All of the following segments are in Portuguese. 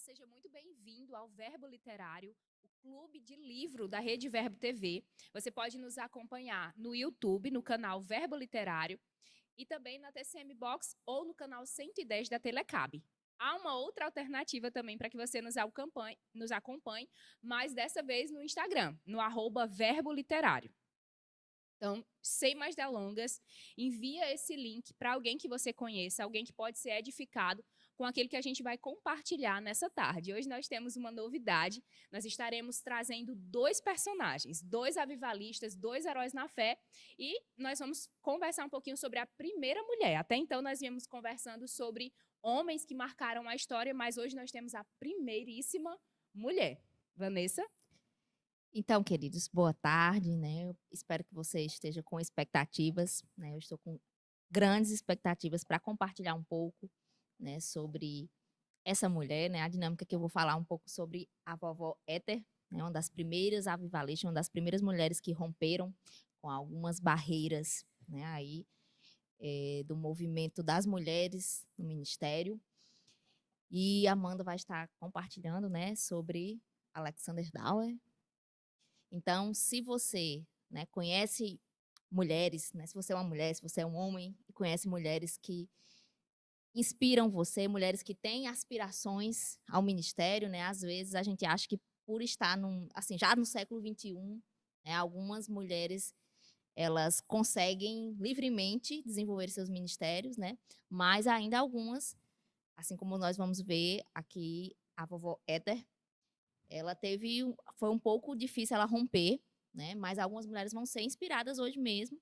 seja muito bem-vindo ao Verbo Literário, o clube de livro da Rede Verbo TV. Você pode nos acompanhar no YouTube, no canal Verbo Literário, e também na TCM Box ou no canal 110 da Telecab. Há uma outra alternativa também para que você nos acompanhe, mas dessa vez no Instagram, no @Verbo Literário. Então, sem mais delongas, envia esse link para alguém que você conheça, alguém que pode ser edificado com aquilo que a gente vai compartilhar nessa tarde. Hoje nós temos uma novidade, nós estaremos trazendo 2 personagens, 2 avivalistas, 2 heróis na fé, e nós vamos conversar um pouquinho sobre a primeira mulher. Até então nós viemos conversando sobre homens que marcaram a história, mas hoje nós temos a primeiríssima mulher. Vanessa? Então, queridos, boa tarde, né? Eu espero que você esteja com expectativas, né? Eu estou com grandes expectativas para compartilhar um pouco, né, sobre essa mulher, né? A dinâmica que eu vou falar um pouco sobre a vovó Éter, né? Uma das primeiras avivalistas, uma das primeiras mulheres que romperam com algumas barreiras, né? Aí do movimento das mulheres no ministério. E a Amanda vai estar compartilhando, né, sobre Alexander Dowie. Então, se você, né, conhece mulheres, né, se você é uma mulher, se você é um homem e conhece mulheres que inspiram você, mulheres que têm aspirações ao ministério, né, às vezes a gente acha que por estar assim, já no século XXI, né, algumas mulheres elas conseguem livremente desenvolver seus ministérios, né, mas ainda algumas, assim como nós vamos ver aqui a vovó Éter, foi um pouco difícil ela romper, né? Mas algumas mulheres vão ser inspiradas hoje mesmo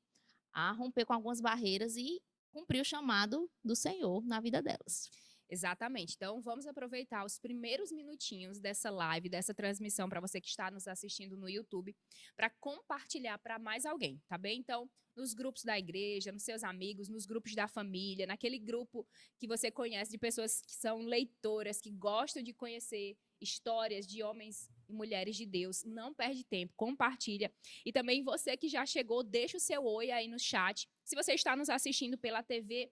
a romper com algumas barreiras e cumprir o chamado do Senhor na vida delas. Exatamente. Então, vamos aproveitar os primeiros minutinhos dessa live, dessa transmissão, para você que está nos assistindo no YouTube, para compartilhar para mais alguém, tá bem? Então, nos grupos da igreja, nos seus amigos, nos grupos da família, naquele grupo que você conhece de pessoas que são leitoras, que gostam de conhecer histórias de homens e mulheres de Deus. Não perde tempo, compartilha. E também você que já chegou, deixa o seu oi aí no chat. Se você está nos assistindo pela TV,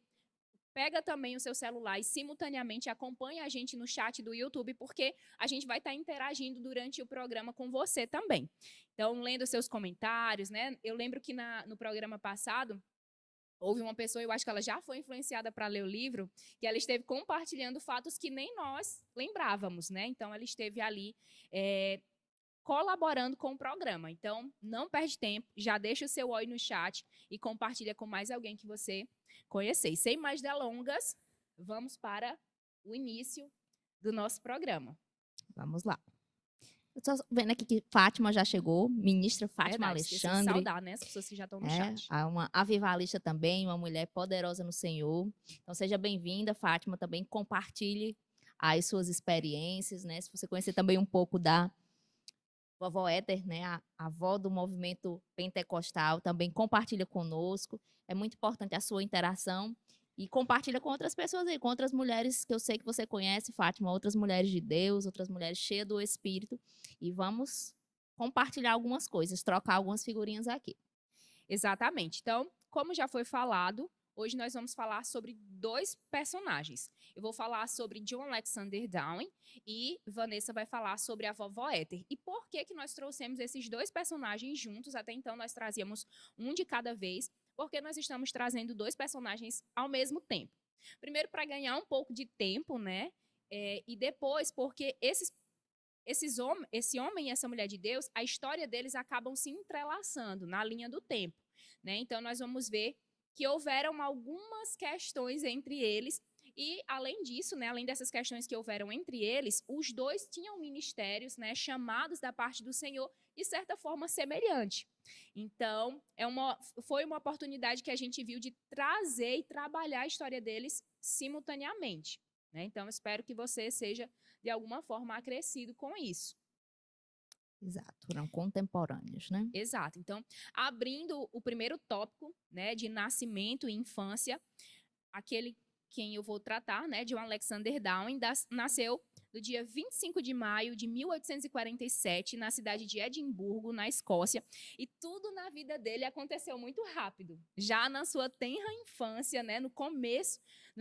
pega também o seu celular e simultaneamente acompanha a gente no chat do YouTube, porque a gente vai estar interagindo durante o programa com você também. Então, lendo seus comentários, né? Eu lembro que no programa passado, houve uma pessoa, eu acho que ela já foi influenciada para ler o livro, que ela esteve compartilhando fatos que nem nós lembrávamos, né? Então, ela esteve ali colaborando com o programa. Então, não perde tempo, já deixa o seu oi no chat e compartilha com mais alguém que você conhecer. E sem mais delongas, vamos para o início do nosso programa. Vamos lá. Eu estou vendo aqui que Fátima já chegou, ministra Fátima Alexandre. De saudar, né, as pessoas que já estão no chat. Uma avivalista também, uma mulher poderosa no Senhor. Então, seja bem-vinda, Fátima, também compartilhe as suas experiências, né? Se você conhecer também um pouco da vovó Éter, né, a avó do movimento pentecostal, também compartilha conosco. É muito importante a sua interação e compartilha com outras pessoas aí, com outras mulheres que eu sei que você conhece, Fátima, outras mulheres de Deus, outras mulheres cheias do Espírito. E vamos compartilhar algumas coisas, trocar algumas figurinhas aqui. Exatamente. Então, como já foi falado, hoje nós vamos falar sobre 2 personagens. Eu vou falar sobre John Alexander Dowie e Vanessa vai falar sobre a vovó Éter. E por que nós trouxemos esses 2 personagens juntos? Até então nós trazíamos um de cada vez, porque nós estamos trazendo 2 personagens ao mesmo tempo. Primeiro, para ganhar um pouco de tempo, né? E depois, porque esse homem e essa mulher de Deus, a história deles acabam se entrelaçando na linha do tempo, né? Então, nós vamos ver que houveram algumas questões entre eles e, além disso, né, além dessas questões que houveram entre eles, os 2 tinham ministérios, né, chamados da parte do Senhor de certa forma semelhante. Então, foi uma oportunidade que a gente viu de trazer e trabalhar a história deles simultaneamente, né? Então, espero que você seja de alguma forma acrescido com isso. Exato, foram contemporâneos, né? Exato. Então, abrindo o primeiro tópico, né, de nascimento e infância, aquele quem eu vou tratar, né, de Alexander Dowie, nasceu no dia 25 de maio de 1847, na cidade de Edimburgo, na Escócia, e tudo na vida dele aconteceu muito rápido. Já na sua tenra infância, né, no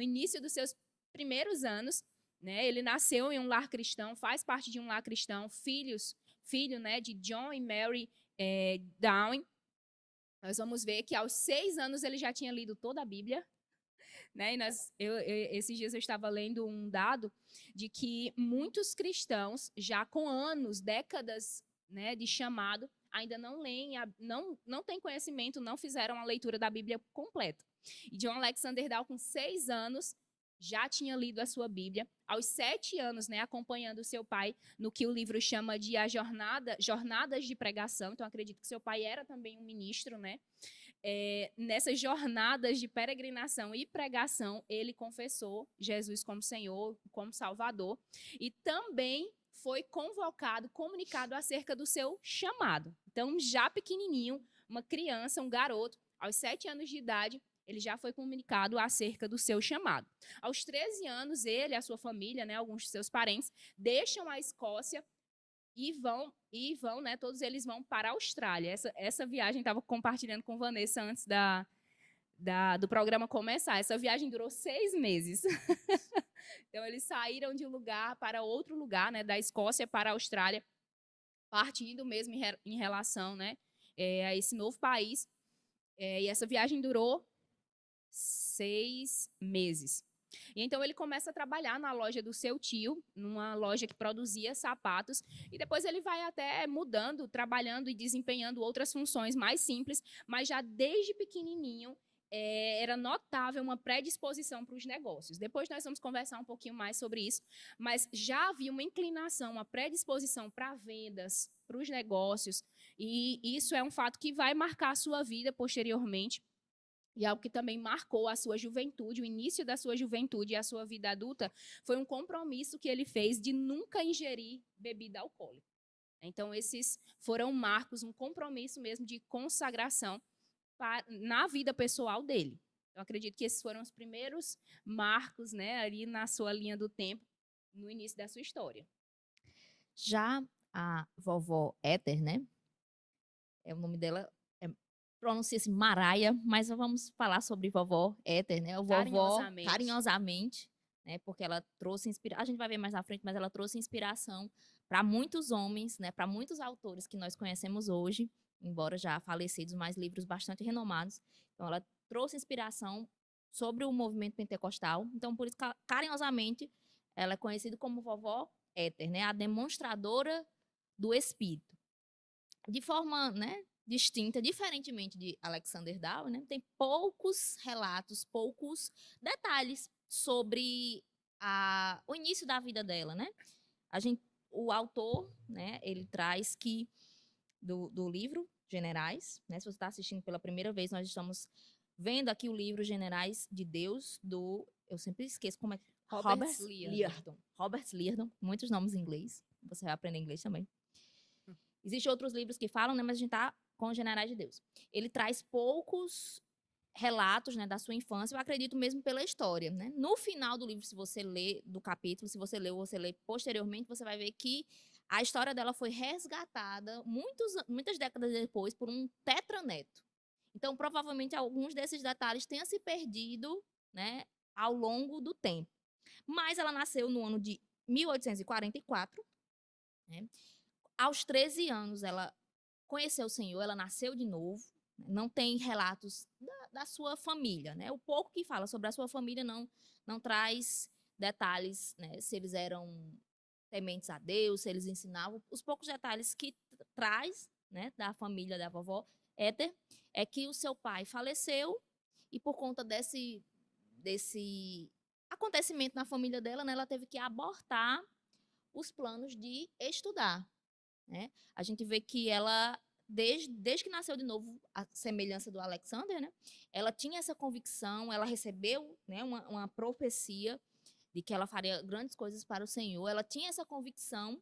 início dos seus primeiros anos, né? Ele nasceu em um lar cristão, faz parte de um lar cristão, filho, né, de John e Mary Down. Nós vamos ver que aos 6 anos ele já tinha lido toda a Bíblia, né? Esses dias eu estava lendo um dado de que muitos cristãos, já com anos, décadas, né, de chamado, ainda não leem, não têm conhecimento, não fizeram a leitura da Bíblia completa. E John Alexander Down, com 6 anos, já tinha lido a sua Bíblia. Aos 7 anos, né, acompanhando o seu pai no que o livro chama de jornadas de pregação. Então, acredito que seu pai era também um ministro, né? Nessas jornadas de peregrinação e pregação, ele confessou Jesus como Senhor, como Salvador, e também foi convocado, comunicado acerca do seu chamado. Então, já pequenininho, uma criança, um garoto, aos 7 anos de idade, ele já foi comunicado acerca do seu chamado. Aos 13 anos, ele e a sua família, né, alguns de seus parentes, deixam a Escócia e vão, né? Todos eles vão para a Austrália. Essa viagem estava compartilhando com Vanessa antes do programa começar. Essa viagem durou 6 meses. Então, eles saíram de um lugar para outro lugar, né? Da Escócia para a Austrália, partindo mesmo em relação, né, a esse novo país. E essa viagem durou 6 meses. E então ele começa a trabalhar na loja do seu tio, numa loja que produzia sapatos, e depois ele vai até mudando, trabalhando e desempenhando outras funções mais simples, mas já desde pequenininho era notável uma predisposição para os negócios. Depois nós vamos conversar um pouquinho mais sobre isso, mas já havia uma inclinação, uma predisposição para vendas, para os negócios, e isso é um fato que vai marcar a sua vida posteriormente. E algo que também marcou a sua juventude, o início da sua juventude e a sua vida adulta, foi um compromisso que ele fez de nunca ingerir bebida alcoólica. Então, esses foram marcos, um compromisso mesmo de consagração na vida pessoal dele. Eu acredito que esses foram os primeiros marcos, né, ali na sua linha do tempo, no início da sua história. Já a vovó Éter, né? O nome dela pronuncia-se Maraia, mas vamos falar sobre vovó Éter, né? O vovó carinhosamente, né? Porque ela trouxe inspiração. A gente vai ver mais na frente, mas ela trouxe inspiração para muitos homens, né? Para muitos autores que nós conhecemos hoje, embora já falecidos, mas livros bastante renomados. Então, ela trouxe inspiração sobre o movimento pentecostal. Então, por isso, carinhosamente, ela é conhecida como vovó Éter, né? A demonstradora do Espírito. De forma, né, distinta, diferentemente de Alexander Down, né, tem poucos relatos, poucos detalhes sobre o início da vida dela, né? O autor, né, ele traz que do livro Generais, né? Se você está assistindo pela primeira vez, nós estamos vendo aqui o livro Generais de Deus eu sempre esqueço como é Robert Liardon. Robert Liardon, muitos nomes em inglês. Você vai aprender inglês também. Existem outros livros que falam, né, mas a gente está com os Generais de Deus. Ele traz poucos relatos, né, da sua infância, eu acredito mesmo pela história, né? No final do livro, se você lê do capítulo, se você lê ou você lê posteriormente, você vai ver que a história dela foi resgatada muitas décadas depois por um tetraneto. Então, provavelmente, alguns desses detalhes tenham se perdido, né, ao longo do tempo. Mas ela nasceu no ano de 1844, né? Aos 13 anos, ela conheceu o Senhor, ela nasceu de novo. Não tem relatos da sua família, né? O pouco que fala sobre a sua família não traz detalhes, né? Se eles eram tementes a Deus, se eles ensinavam. Os poucos detalhes que traz, né, da família da vovó Éter, é que o seu pai faleceu e por conta desse acontecimento na família dela, né, ela teve que abortar os planos de estudar. Né? A gente vê que ela, desde que nasceu de novo, a semelhança do Alexander, né? Ela tinha essa convicção, ela recebeu, né, uma profecia de que ela faria grandes coisas para o Senhor. Ela tinha essa convicção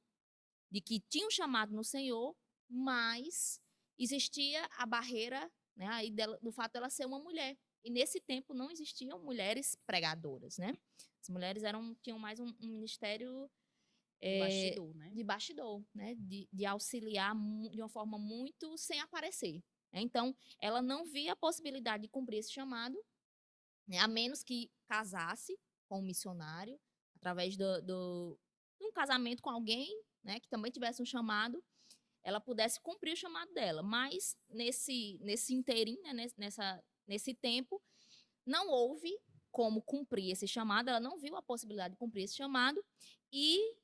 de que tinha um chamado no Senhor, mas existia a barreira, né, aí do fato dela ser uma mulher. E nesse tempo não existiam mulheres pregadoras, né? As mulheres tinham mais um ministério bastidor, né? de bastidor, né? De auxiliar de uma forma muito sem aparecer. Né? Então, ela não via a possibilidade de cumprir esse chamado, né? A menos que casasse com um missionário, através de um casamento com alguém, né, que também tivesse um chamado, ela pudesse cumprir o chamado dela. Mas nesse inteirinho, né, nesse tempo, não houve como cumprir esse chamado, ela não viu a possibilidade de cumprir esse chamado e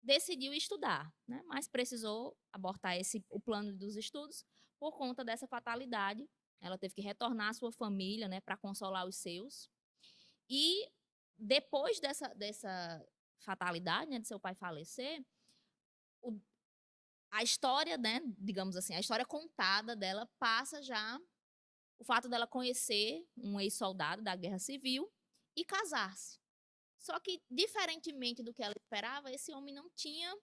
decidiu estudar, né? Mas precisou abortar o plano dos estudos por conta dessa fatalidade. Ela teve que retornar à sua família, né, para consolar os seus. E depois dessa fatalidade, né, de seu pai falecer, a história, né, digamos assim, a história contada dela passa já o fato dela conhecer um ex-soldado da Guerra Civil e casar-se. Só que, diferentemente do que ela esperava, esse homem não tinha,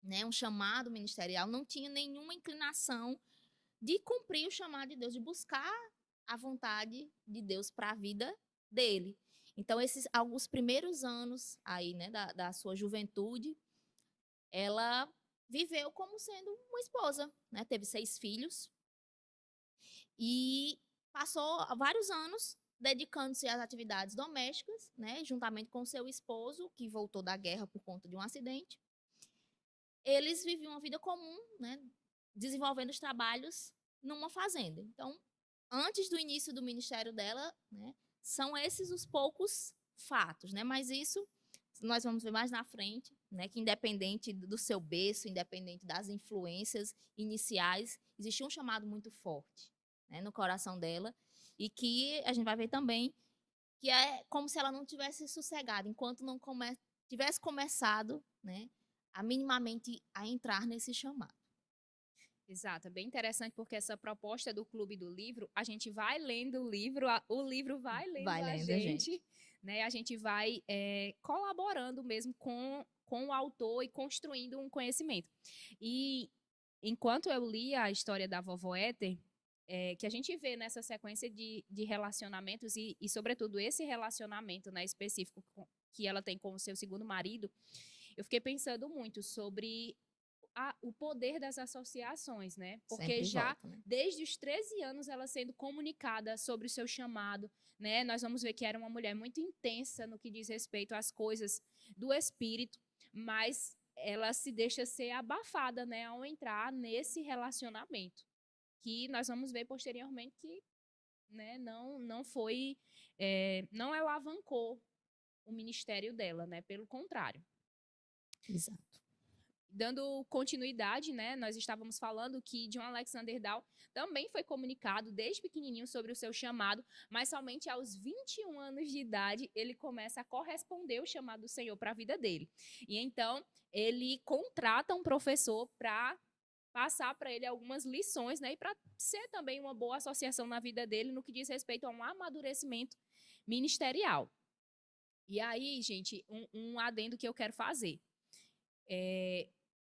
né, um chamado ministerial, não tinha nenhuma inclinação de cumprir o chamado de Deus, de buscar a vontade de Deus para a vida dele. Então, esses alguns primeiros anos aí, né, da sua juventude, ela viveu como sendo uma esposa, né? Teve 6 filhos e passou vários anos dedicando-se às atividades domésticas, né, juntamente com seu esposo, que voltou da guerra por conta de um acidente. Eles viviam uma vida comum, né, desenvolvendo os trabalhos numa fazenda. Então, antes do início do ministério dela, né, são esses os poucos fatos, né? Mas isso nós vamos ver mais na frente, né, que independente do seu berço, independente das influências iniciais, existia um chamado muito forte, né, no coração dela, e que a gente vai ver também que é como se ela não tivesse sossegado, enquanto não tivesse começado, né, a minimamente a entrar nesse chamado. Exato, é bem interessante porque essa proposta do Clube do Livro, a gente vai lendo o livro vai lendo Vai a lendo a gente. gente, né? A gente vai colaborando mesmo com o autor e construindo um conhecimento. E enquanto eu li a história da vovó Éter, que a gente vê nessa sequência de relacionamentos e, sobretudo, esse relacionamento, né, específico que ela tem com o seu segundo marido, eu fiquei pensando muito sobre o poder das associações, né? Porque Sempre já volta, né? desde os 13 anos ela sendo comunicada sobre o seu chamado, né? Nós vamos ver que era uma mulher muito intensa no que diz respeito às coisas do espírito, mas ela se deixa ser abafada, né, ao entrar nesse relacionamento, que nós vamos ver posteriormente que, né, não foi, não alavancou o ministério dela, né? Pelo contrário. Exato. Dando continuidade, né, nós estávamos falando que John Alexander Down também foi comunicado desde pequenininho sobre o seu chamado, mas somente aos 21 anos de idade ele começa a corresponder o chamado do Senhor para a vida dele. E então ele contrata um professor para passar para ele algumas lições, né, e para ser também uma boa associação na vida dele no que diz respeito a um amadurecimento ministerial. E aí, gente, um adendo que eu quero fazer.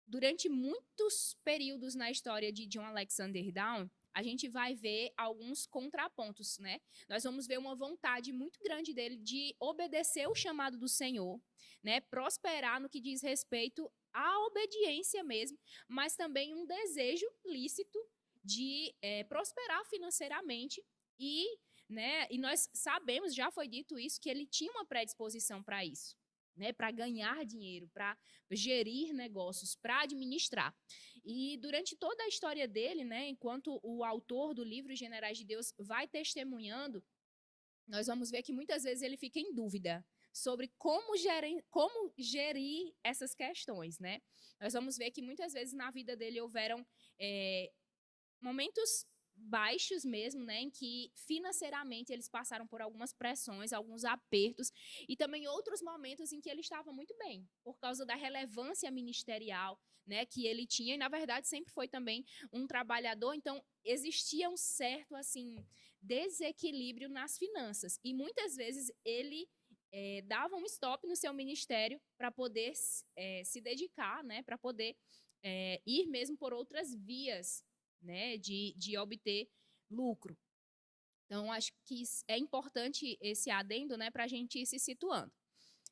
Durante muitos períodos na história de John Alexander Down, a gente vai ver alguns contrapontos, né? Nós vamos ver uma vontade muito grande dele de obedecer o chamado do Senhor, né? Prosperar no que diz respeito à obediência mesmo, mas também um desejo lícito de prosperar financeiramente e nós sabemos, já foi dito isso, que ele tinha uma predisposição para isso, né? Para ganhar dinheiro, para gerir negócios, para administrar. E durante toda a história dele, né, enquanto o autor do livro Generais de Deus vai testemunhando, nós vamos ver que muitas vezes ele fica em dúvida sobre como gerir essas questões, né? Nós vamos ver que muitas vezes na vida dele houveram momentos baixos mesmo, né, em que financeiramente eles passaram por algumas pressões, alguns apertos, e também outros momentos em que ele estava muito bem, por causa da relevância ministerial, né, que ele tinha, e na verdade sempre foi também um trabalhador, então existia um certo, assim, desequilíbrio nas finanças, e muitas vezes ele dava um stop no seu ministério para poder se dedicar, né, para poder ir mesmo por outras vias, né, de obter lucro. Então, acho que é importante esse adendo, né, para a gente ir se situando.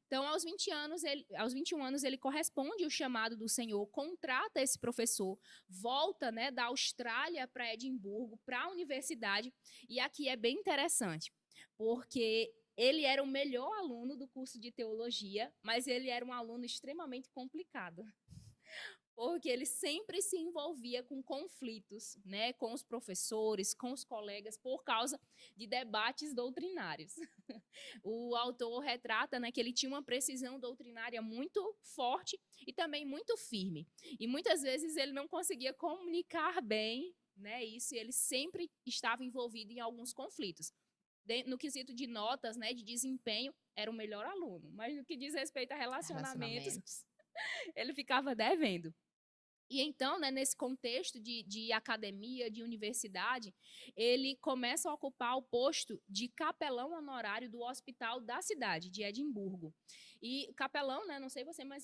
Então, aos 21 anos, ele corresponde o chamado do Senhor, contrata esse professor, volta, né, da Austrália para Edimburgo, para a universidade. E aqui é bem interessante, porque Ele era o melhor aluno do curso de teologia, mas ele era um aluno extremamente complicado, porque ele sempre se envolvia com conflitos, né, com os professores, com os colegas, por causa de debates doutrinários. O autor retrata, né, que ele tinha uma precisão doutrinária muito forte e também muito firme. E muitas vezes ele não conseguia comunicar bem, né, isso, e ele sempre estava envolvido em alguns conflitos. No quesito de notas, né, de desempenho, era o melhor aluno, mas no que diz respeito a relacionamentos, ele ficava devendo. E então, né, nesse contexto de academia, de universidade, ele começa a ocupar o posto de capelão honorário do hospital da cidade, de Edimburgo. E capelão, né, não sei você, mas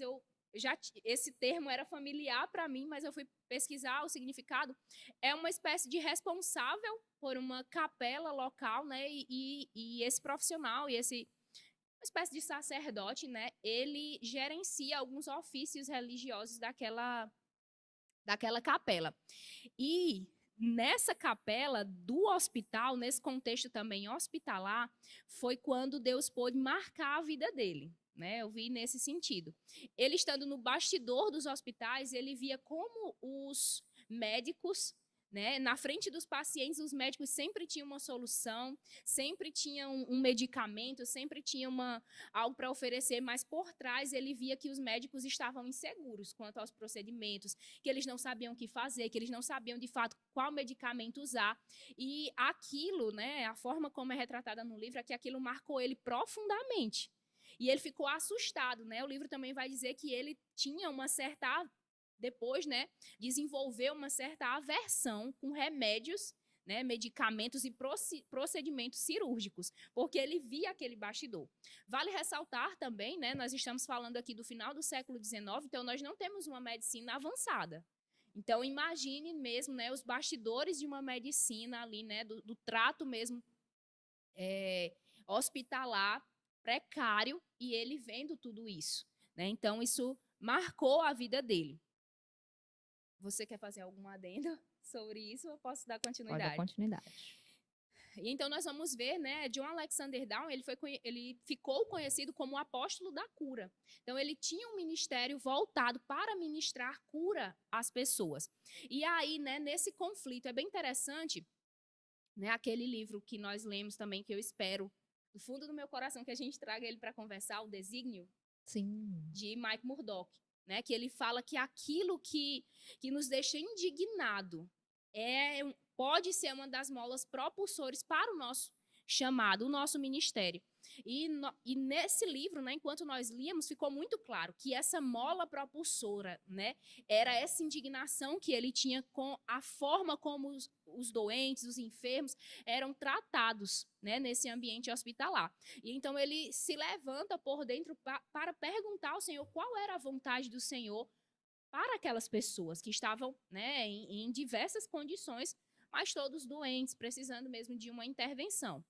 esse termo era familiar para mim, mas eu fui pesquisar o significado. É uma espécie de responsável por uma capela local, né, e esse profissional, uma espécie de sacerdote, né, ele gerencia alguns ofícios religiosos daquela capela. E nessa capela do hospital, nesse contexto também hospitalar, foi quando Deus pôde marcar a vida dele. Né, eu vi nesse sentido. Ele estando no bastidor dos hospitais, ele via como os médicos, né, na frente dos pacientes, os médicos sempre tinham uma solução, sempre tinham um medicamento, sempre tinham algo para oferecer, mas por trás ele via que os médicos estavam inseguros quanto aos procedimentos, que eles não sabiam o que fazer, que eles não sabiam de fato qual medicamento usar. E aquilo, né, a forma como é retratada no livro, é que aquilo marcou ele profundamente. E ele ficou assustado, né? O livro também vai dizer que ele tinha uma certa, depois, né, desenvolveu uma certa aversão com remédios, né, medicamentos e procedimentos cirúrgicos, porque ele via aquele bastidor. Vale ressaltar também, né, nós estamos falando aqui do final do século XIX, então nós não temos uma medicina avançada. Então imagine mesmo, né, os bastidores de uma medicina ali, né, do trato mesmo hospitalar, precário, e ele vendo tudo isso. Né? Então, isso marcou a vida dele. Você quer fazer algum adendo sobre isso ou posso dar continuidade? Pode dar continuidade. E então, nós vamos ver, né, John Alexander Down, ele ficou conhecido como o apóstolo da cura. Então, ele tinha um ministério voltado para ministrar cura às pessoas. E aí, né, nesse conflito, é bem interessante, né, aquele livro que nós lemos também, que eu espero do fundo do meu coração que a gente traga ele para conversar, o Desígnio, sim, de Mike Murdock, né? Que ele fala que aquilo que nos deixa indignado pode ser uma das molas propulsores para o nosso chamado, o nosso ministério. E nesse livro, né, enquanto nós líamos, ficou muito claro que essa mola propulsora, né, era essa indignação que ele tinha com a forma como os doentes, os enfermos eram tratados, né, nesse ambiente hospitalar. E então ele se levanta por dentro para perguntar ao Senhor qual era a vontade do Senhor para aquelas pessoas que estavam, né, em diversas condições, mas todos doentes, precisando mesmo de uma intervenção.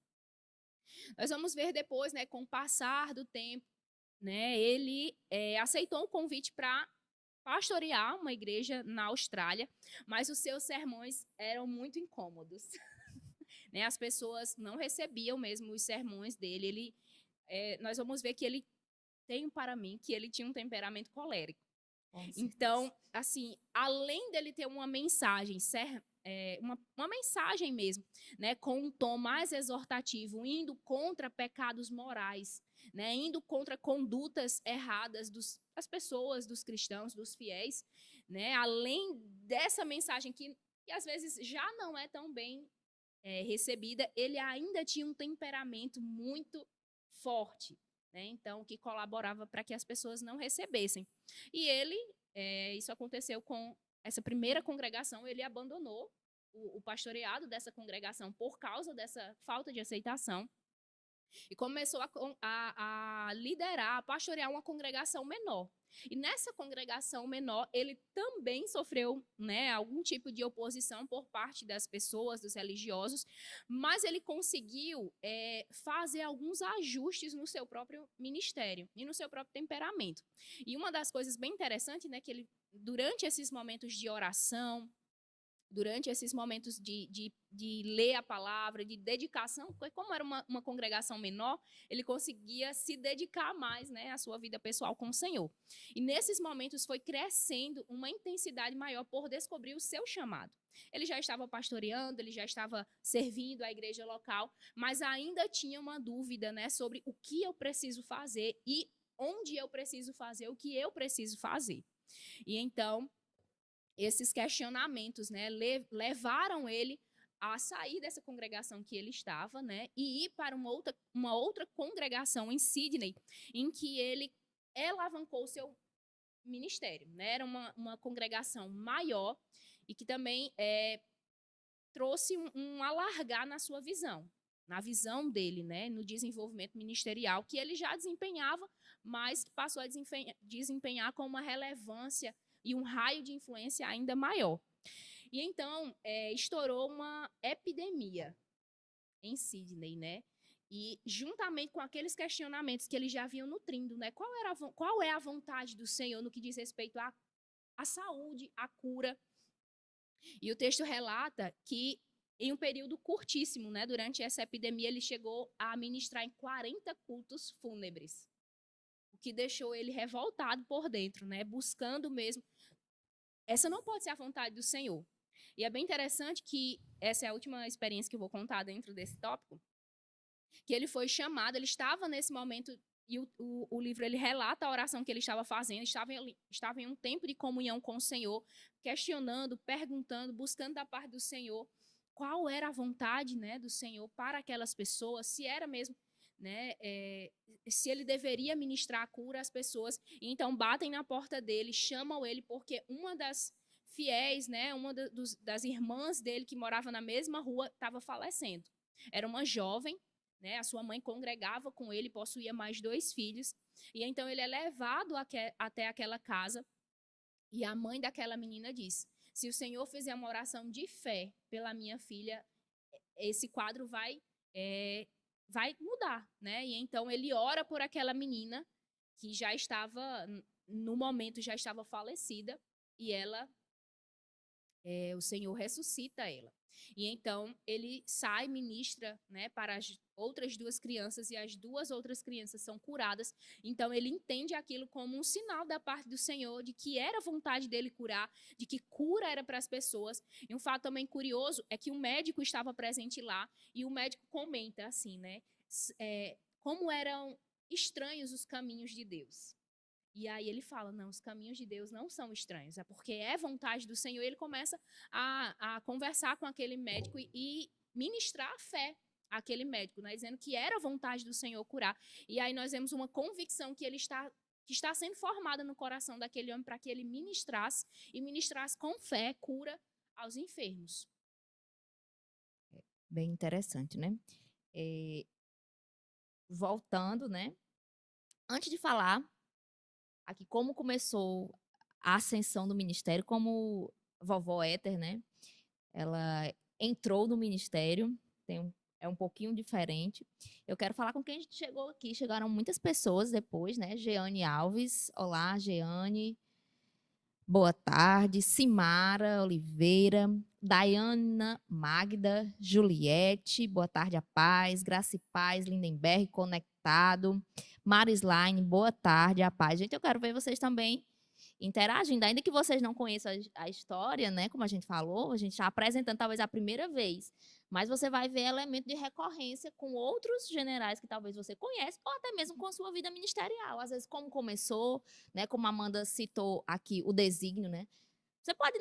Nós vamos ver depois, né, com o passar do tempo, né, ele aceitou um convite para pastorear uma igreja na Austrália, mas os seus sermões eram muito incômodos. Né, as pessoas não recebiam mesmo os sermões dele. Nós vamos ver que ele tem para mim que ele tinha um temperamento colérico. Então, assim, além dele ter uma mensagem, uma mensagem mesmo, né, com um tom mais exortativo, indo contra pecados morais, né, indo contra condutas erradas das pessoas, dos cristãos, dos fiéis, né, além dessa mensagem que às vezes já não é tão bem recebida, ele ainda tinha um temperamento muito forte, né, então que colaborava para que as pessoas não recebessem. E ele, isso aconteceu com essa primeira congregação, ele abandonou o pastoreado dessa congregação por causa dessa falta de aceitação e começou a liderar, a pastorear uma congregação menor. E nessa congregação menor, ele também sofreu, né, algum tipo de oposição por parte das pessoas, dos religiosos, mas ele conseguiu fazer alguns ajustes no seu próprio ministério e no seu próprio temperamento. E uma das coisas bem interessantes, né, que ele, durante esses momentos de oração, durante esses momentos de ler a palavra, de dedicação, porque como era uma congregação menor, ele conseguia se dedicar mais, né, à sua vida pessoal com o Senhor. E nesses momentos foi crescendo uma intensidade maior por descobrir o seu chamado. Ele já estava pastoreando, ele já estava servindo a igreja local, mas ainda tinha uma dúvida, né, sobre o que eu preciso fazer e onde eu preciso fazer, o que eu preciso fazer. E então, esses questionamentos, né, levaram ele a sair dessa congregação que ele estava, né, e ir para uma outra congregação em Sydney, em que ele alavancou o seu ministério, né? Era uma congregação maior e que também trouxe um alargar na sua visão, na visão dele, né, no desenvolvimento ministerial que ele já desempenhava, mas que passou a desempenhar com uma relevância e um raio de influência ainda maior. E então estourou uma epidemia em Sydney, né? E juntamente com aqueles questionamentos que eles já vinham nutrindo, né? Qual é a vontade do Senhor no que diz respeito à saúde, à cura? E o texto relata que em um período curtíssimo, né, durante essa epidemia, ele chegou a ministrar em 40 cultos fúnebres, o que deixou ele revoltado por dentro, né, buscando mesmo. Essa não pode ser a vontade do Senhor. E é bem interessante que essa é a última experiência que eu vou contar dentro desse tópico, que ele foi chamado, ele estava nesse momento, e o livro ele relata a oração que ele estava fazendo, estava em um tempo de comunhão com o Senhor, questionando, perguntando, buscando da parte do Senhor qual era a vontade, né, do Senhor para aquelas pessoas, se era mesmo, né, se ele deveria ministrar a cura às pessoas. E então batem na porta dele, chamam ele, porque uma das fiéis, né, das irmãs dele que morava na mesma rua estava falecendo. Era uma jovem, né, a sua mãe congregava com ele, possuía mais 2 filhos, e então ele é levado até aquela casa, e a mãe daquela menina diz: se o Senhor fizer uma oração de fé pela minha filha, esse quadro vai mudar, né? E então ele ora por aquela menina que já estava, no momento, já estava falecida, e o Senhor ressuscita ela. E então ele sai, ministra, né, para as outras 2 crianças, e as 2 outras crianças são curadas. Então ele entende aquilo como um sinal da parte do Senhor de que era vontade dele curar, de que cura era para as pessoas. E um fato também curioso é que o médico estava presente lá, e o médico comenta assim, né, como eram estranhos os caminhos de Deus. E aí ele fala, não, os caminhos de Deus não são estranhos, é porque é vontade do Senhor. E ele começa a conversar com aquele médico e ministrar a fé àquele médico, né, dizendo que era vontade do Senhor curar. E aí nós vemos uma convicção que está sendo formada no coração daquele homem para que ele ministrasse, e ministrasse com fé cura aos enfermos. Bem interessante, né? Voltando, né? Antes de falar aqui como começou a ascensão do ministério, como vovó Éter, né? Ela entrou no ministério, é um pouquinho diferente. Eu quero falar com quem chegou aqui. Chegaram muitas pessoas depois, né? Jeane Alves. Olá, Jeane. Boa tarde. Simara Oliveira. Dayana Magda. Juliette. Boa tarde, a paz. Graça e Paz. Lindenberg, conectado. Marislaine, boa tarde, a paz. Gente, eu quero ver vocês também interagindo, ainda que vocês não conheçam a história, né? Como a gente falou, a gente está apresentando talvez a primeira vez, mas você vai ver elemento de recorrência com outros generais que talvez você conhece, ou até mesmo com a sua vida ministerial. Às vezes, como começou, né? Como a Amanda citou aqui, o desígnio, né? Você pode,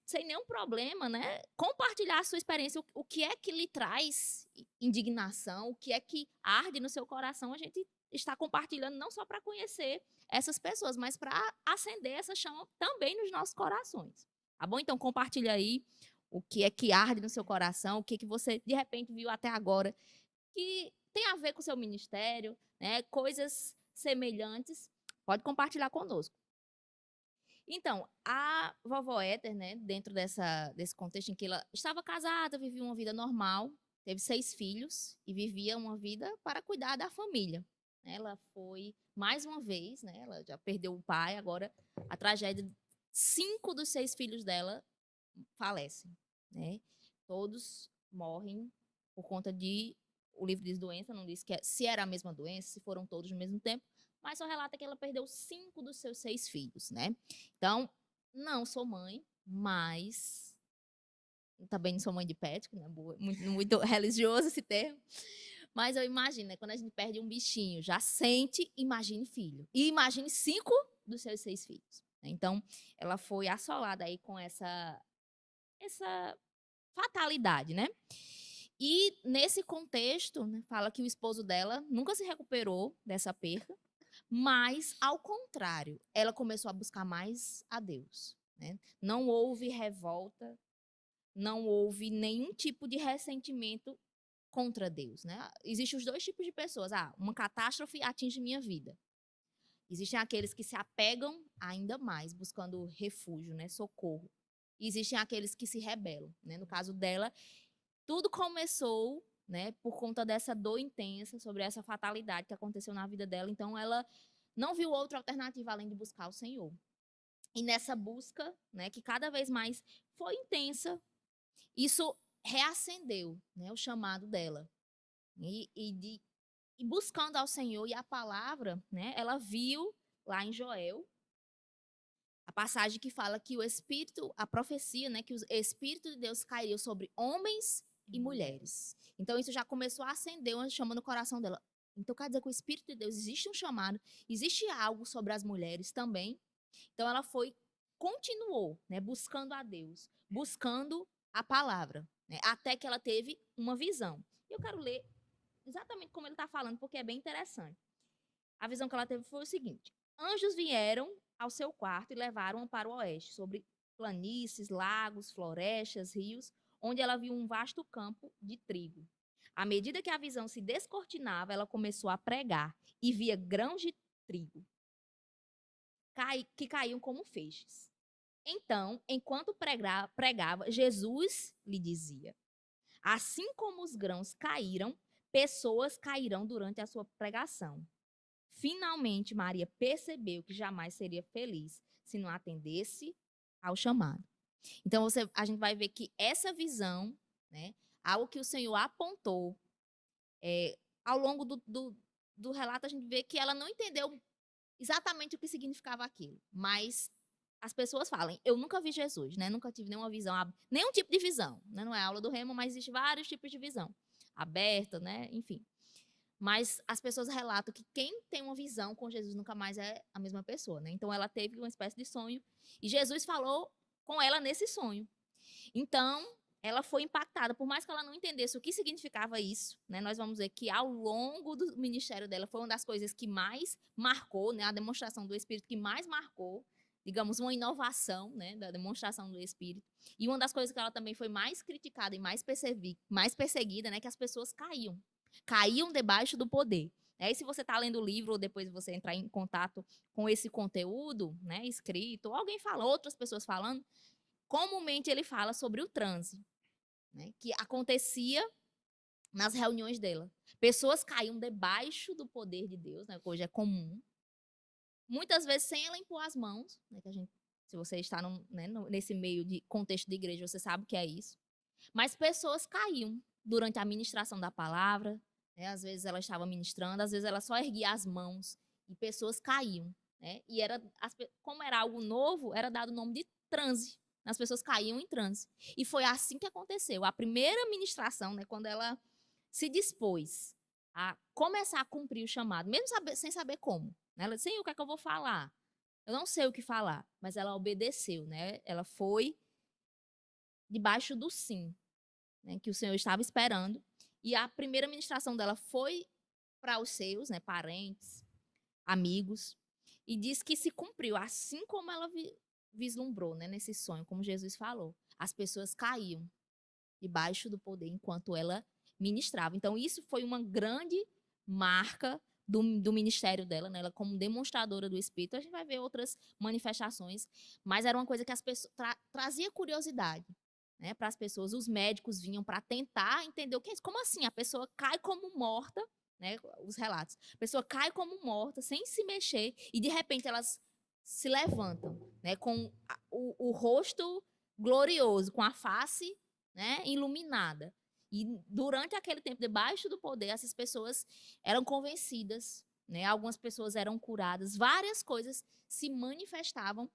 sem nenhum problema, né? Compartilhar a sua experiência, o que é que lhe traz indignação, o que é que arde no seu coração, a gente está compartilhando não só para conhecer essas pessoas, mas para acender essa chama também nos nossos corações. Tá bom? Então compartilha aí o que é que arde no seu coração, o que é que você de repente viu até agora que tem a ver com o seu ministério, né? Coisas semelhantes. Pode compartilhar conosco. Então, a vovó Éter, né, dentro desse contexto em que ela estava casada, vivia uma vida normal, teve 6 filhos e vivia uma vida para cuidar da família. Ela foi, mais uma vez, né, ela já perdeu o pai, agora a tragédia, 5 dos 6 filhos dela falecem. né? Todos morrem por conta de, o livro diz doença, não diz se era a mesma doença, se foram todos no mesmo tempo, mas só relata que ela perdeu 5 dos seus 6 filhos, né? Então, não sou mãe, mas também não sou mãe de pet, né? Muito religioso esse termo. Mas eu imagino, né? Quando a gente perde um bichinho, já sente, imagine filho. E imagine 5 dos seus 6 filhos. Então, ela foi assolada aí com essa fatalidade, né? E nesse contexto, né, fala que o esposo dela nunca se recuperou dessa perda, mas, ao contrário, ela começou a buscar mais a Deus, né? Não houve revolta, não houve nenhum tipo de ressentimento contra Deus, né? Existem os dois tipos de pessoas. Uma catástrofe atinge minha vida. Existem aqueles que se apegam ainda mais, buscando refúgio, né? Socorro. E existem aqueles que se rebelam, né? No caso dela, tudo começou, né, por conta dessa dor intensa, sobre essa fatalidade que aconteceu na vida dela. Então, ela não viu outra alternativa além de buscar o Senhor. E nessa busca, né, que cada vez mais foi intensa, isso reacendeu, né, o chamado dela. E buscando ao Senhor e a palavra, né, ela viu lá em Joel a passagem que fala que o Espírito, a profecia, né, que o Espírito de Deus caiu sobre homens e mulheres. Então isso já começou a acender uma chama no coração dela. Então quer dizer que o Espírito de Deus, existe um chamado, existe algo sobre as mulheres também. Então ela continuou, né, buscando a Deus, buscando a palavra, né, até que ela teve uma visão. Eu quero ler exatamente como ele está falando, porque é bem interessante. A visão que ela teve foi o seguinte: anjos vieram ao seu quarto e levaram-a para o oeste, sobre planícies, lagos, florestas, rios, onde ela viu um vasto campo de trigo. À medida que a visão se descortinava, ela começou a pregar e via grãos de trigo que caíam como feixes. Então, enquanto pregava, Jesus lhe dizia: assim como os grãos caíram, pessoas cairão durante a sua pregação. Finalmente, Maria percebeu que jamais seria feliz se não atendesse ao chamado. Então, a gente vai ver que essa visão, né, algo que o Senhor apontou, ao longo do relato, a gente vê que ela não entendeu exatamente o que significava aquilo, mas as pessoas falam: eu nunca vi Jesus, né? Nunca tive nenhuma visão, nenhum tipo de visão, né? Não é aula do Remo, mas existe vários tipos de visão, aberta, né? Enfim. Mas as pessoas relatam que quem tem uma visão com Jesus nunca mais é a mesma pessoa, né? Então ela teve uma espécie de sonho e Jesus falou com ela nesse sonho. Então, ela foi impactada, por mais que ela não entendesse o que significava isso, né? Nós vamos ver que ao longo do ministério dela foi uma das coisas que mais marcou, né? A demonstração do Espírito que mais marcou, digamos, uma inovação, né? Da demonstração do Espírito. E uma das coisas que ela também foi mais criticada e mais perseguida, né? Que as pessoas caíam debaixo do poder. E se você está lendo o livro ou depois você entrar em contato com esse conteúdo, né, escrito, ou alguém fala, outras pessoas falando, comumente ele fala sobre o transe, né, que acontecia nas reuniões dela. Pessoas caíam debaixo do poder de Deus, né, que hoje é comum, muitas vezes sem ela impor as mãos, né, que a gente, se você está nesse meio de contexto de igreja, você sabe o que é isso. Mas pessoas caíam durante a ministração da palavra, né, às vezes ela estava ministrando, às vezes ela só erguia as mãos e pessoas caíam, né? E como era algo novo, era dado o nome de transe. As pessoas caíam em transe. E foi assim que aconteceu. A primeira ministração, né, quando ela se dispôs a começar a cumprir o chamado, mesmo sem saber como, né? Ela disse: o que é que eu vou falar? Eu não sei o que falar, mas ela obedeceu, né? Ela foi debaixo do sim, né, que o Senhor estava esperando. E a primeira ministração dela foi para os seus, né, parentes, amigos, e diz que se cumpriu, assim como ela vislumbrou, né, nesse sonho, como Jesus falou. As pessoas caíam debaixo do poder enquanto ela ministrava. Então, isso foi uma grande marca do ministério dela, né? Ela como demonstradora do Espírito. A gente vai ver outras manifestações, mas era uma coisa que as pessoas trazia curiosidade, né, para as pessoas. Os médicos vinham para tentar entender o que é isso. Como assim? A pessoa cai como morta, né? Os relatos. A pessoa cai como morta, sem se mexer, e de repente elas se levantam, né? Com o rosto glorioso, com a face né, iluminada. E durante aquele tempo, debaixo do poder, essas pessoas eram convencidas, né? Algumas pessoas eram curadas, várias coisas se manifestavam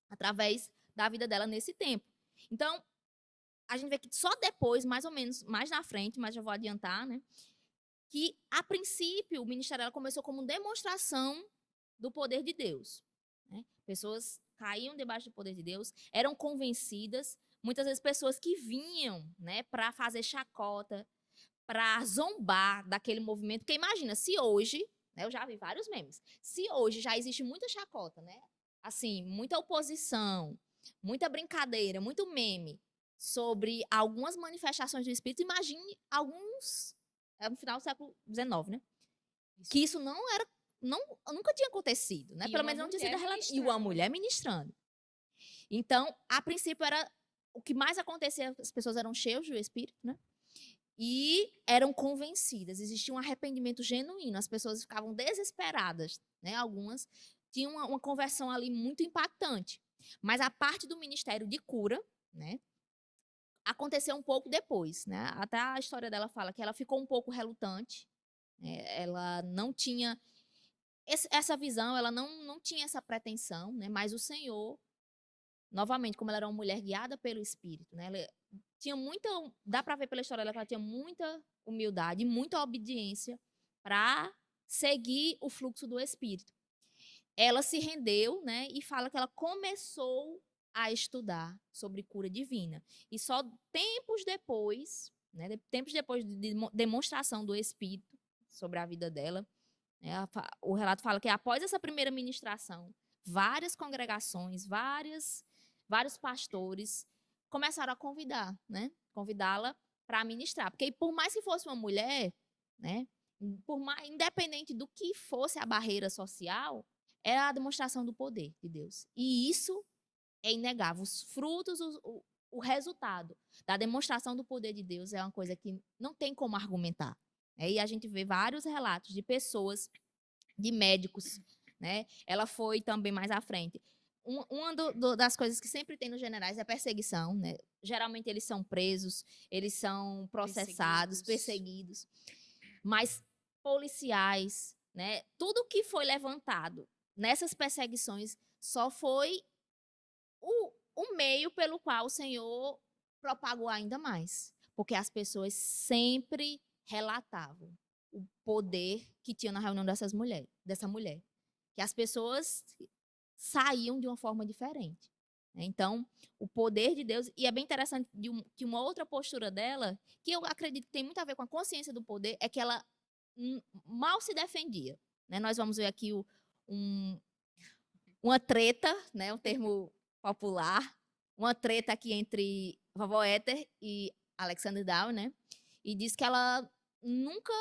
através da vida dela nesse tempo. Então, a gente vê que só depois, mais ou menos, mais na frente, mas já vou adiantar, né? Que, a princípio, o ministério dela começou como demonstração do poder de Deus, né? Pessoas caíam debaixo do poder de Deus, eram convencidas, muitas vezes pessoas que vinham, né, para fazer chacota, para zombar daquele movimento. Porque imagina, se hoje, né, eu já vi vários memes, se hoje já existe muita chacota, né? Assim, muita oposição, muita brincadeira, muito meme sobre algumas manifestações do espírito, imagine alguns, no final do século XIX, né? Isso. Que isso não era, não, nunca tinha acontecido, né? E Pelo uma menos não tinha sido mulher relatado. E uma ministrando, mulher né? ministrando. Então, a princípio era o que mais acontecia, as pessoas eram cheias do espírito, né? E eram convencidas, existia um arrependimento genuíno, as pessoas ficavam desesperadas, né? Algumas tinham uma conversão ali muito impactante. Mas a parte do ministério de cura, né, aconteceu um pouco depois, né? Até a história dela fala que ela ficou um pouco relutante, né? Ela não tinha essa visão, ela não tinha essa pretensão, né? Mas o Senhor, novamente, como ela era uma mulher guiada pelo Espírito, né? Ela tinha muita, dá para ver pela história dela que ela tinha muita humildade, muita obediência para seguir o fluxo do Espírito. Ela se rendeu, né? E fala que ela começou a estudar sobre cura divina. E só tempos depois, né? Tempos depois de demonstração do Espírito sobre a vida dela, né, o relato fala que após essa primeira ministração, várias congregações, vários pastores começaram a convidar, né? Convidá-la para ministrar. Porque por mais que fosse uma mulher, né? Independente do que fosse a barreira social, era a demonstração do poder de Deus. E isso é inegável. Os frutos, o resultado da demonstração do poder de Deus é uma coisa que não tem como argumentar. E a gente vê vários relatos de pessoas, de médicos, né? Ela foi também mais à frente. Uma das coisas que sempre tem nos generais é a perseguição, né? Geralmente eles são presos, eles são processados, perseguidos. Mas policiais, né? Tudo que foi levantado nessas perseguições só foi o meio pelo qual o Senhor propagou ainda mais. Porque as pessoas sempre relatavam o poder que tinha na reunião dessa mulher. Que as pessoas saíam de uma forma diferente. Então, o poder de Deus, e é bem interessante que uma outra postura dela, que eu acredito que tem muito a ver com a consciência do poder, é que ela mal se defendia. Né? Nós vamos ver aqui uma treta, né? Um termo popular, uma treta aqui entre Vovó Éter e Alexander Dow, né? E diz que ela nunca,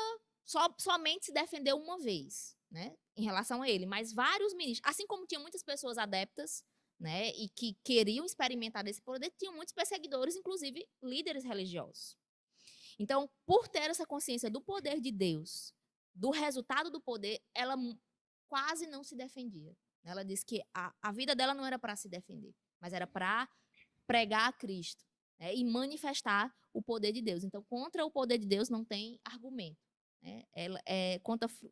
somente se defendeu uma vez, né? Em relação a ele, mas vários ministros, assim como tinha muitas pessoas adeptas, né? E que queriam experimentar desse poder, tinham muitos perseguidores, inclusive líderes religiosos. Então, por ter essa consciência do poder de Deus, do resultado do poder, ela quase não se defendia. Ela disse que a vida dela não era para se defender, mas era para pregar a Cristo, né, e manifestar o poder de Deus. Então, contra o poder de Deus não tem argumento. Né?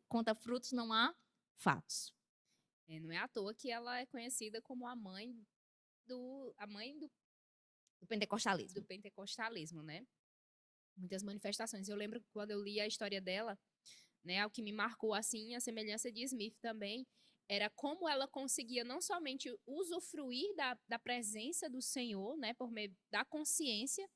Contra frutos não há fatos. Não é à toa que ela é conhecida como a mãe do pentecostalismo. Do pentecostalismo, né? Muitas manifestações. Eu lembro que quando eu li a história dela, né, o que me marcou assim, a semelhança de Smith também, era como ela conseguia não somente usufruir da presença do Senhor, né, por meio da consciência,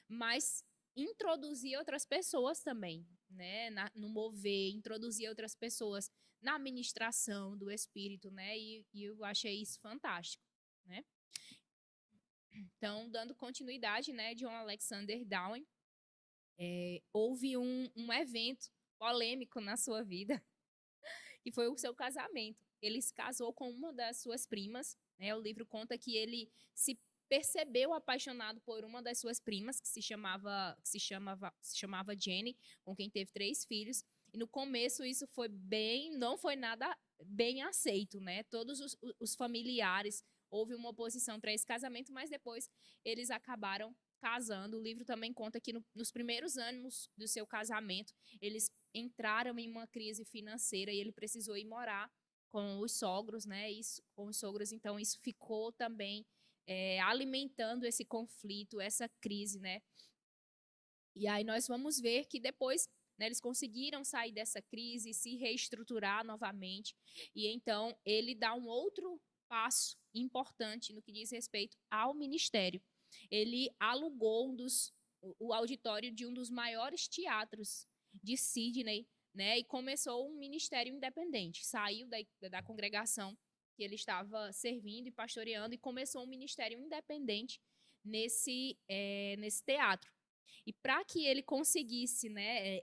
mas introduzir outras pessoas também, né, no mover, introduzir outras pessoas na administração do Espírito, né, e eu achei isso fantástico, né. Então, dando continuidade, né, John Alexander Dowen, houve um evento polêmico na sua vida, que foi o seu casamento. Ele se casou com uma das suas primas, né? O livro conta que ele se percebeu apaixonado por uma das suas primas, que se chamava Jenny, com quem teve 3 filhos. E no começo isso não foi nada bem aceito, né? Todos os familiares houve uma oposição para esse casamento, mas depois eles acabaram casando. O livro também conta que nos primeiros anos do seu casamento, eles entraram em uma crise financeira e ele precisou ir morar com os sogros, né? Com os sogros, então isso ficou também alimentando esse conflito, essa crise, né? E aí nós vamos ver que depois, né, eles conseguiram sair dessa crise, se reestruturar novamente, e então ele dá um outro passo importante no que diz respeito ao ministério. Ele alugou o auditório de um dos maiores teatros de Sydney, né, e começou um ministério independente. Saiu da congregação que ele estava servindo e pastoreando e começou um ministério independente nesse teatro. E para que ele conseguisse, né,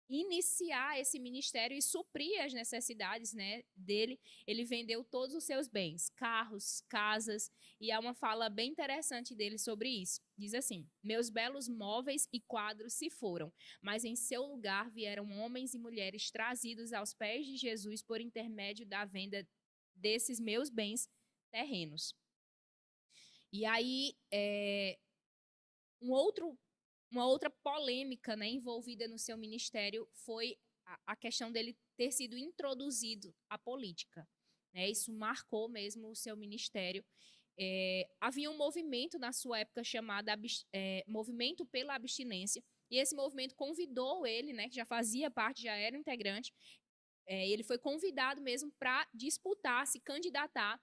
iniciar esse ministério e suprir as necessidades, né, dele, ele vendeu todos os seus bens, carros, casas, e há uma fala bem interessante dele sobre isso. Diz assim: meus belos móveis e quadros se foram, mas em seu lugar vieram homens e mulheres trazidos aos pés de Jesus por intermédio da venda desses meus bens terrenos. E aí, uma outra polêmica, né, envolvida no seu ministério foi a questão dele ter sido introduzido à política, né? Isso marcou mesmo o seu ministério. Havia um movimento na sua época chamado Movimento pela Abstinência, e esse movimento convidou ele, né, que já fazia parte, já era integrante, ele foi convidado mesmo para disputar, se candidatar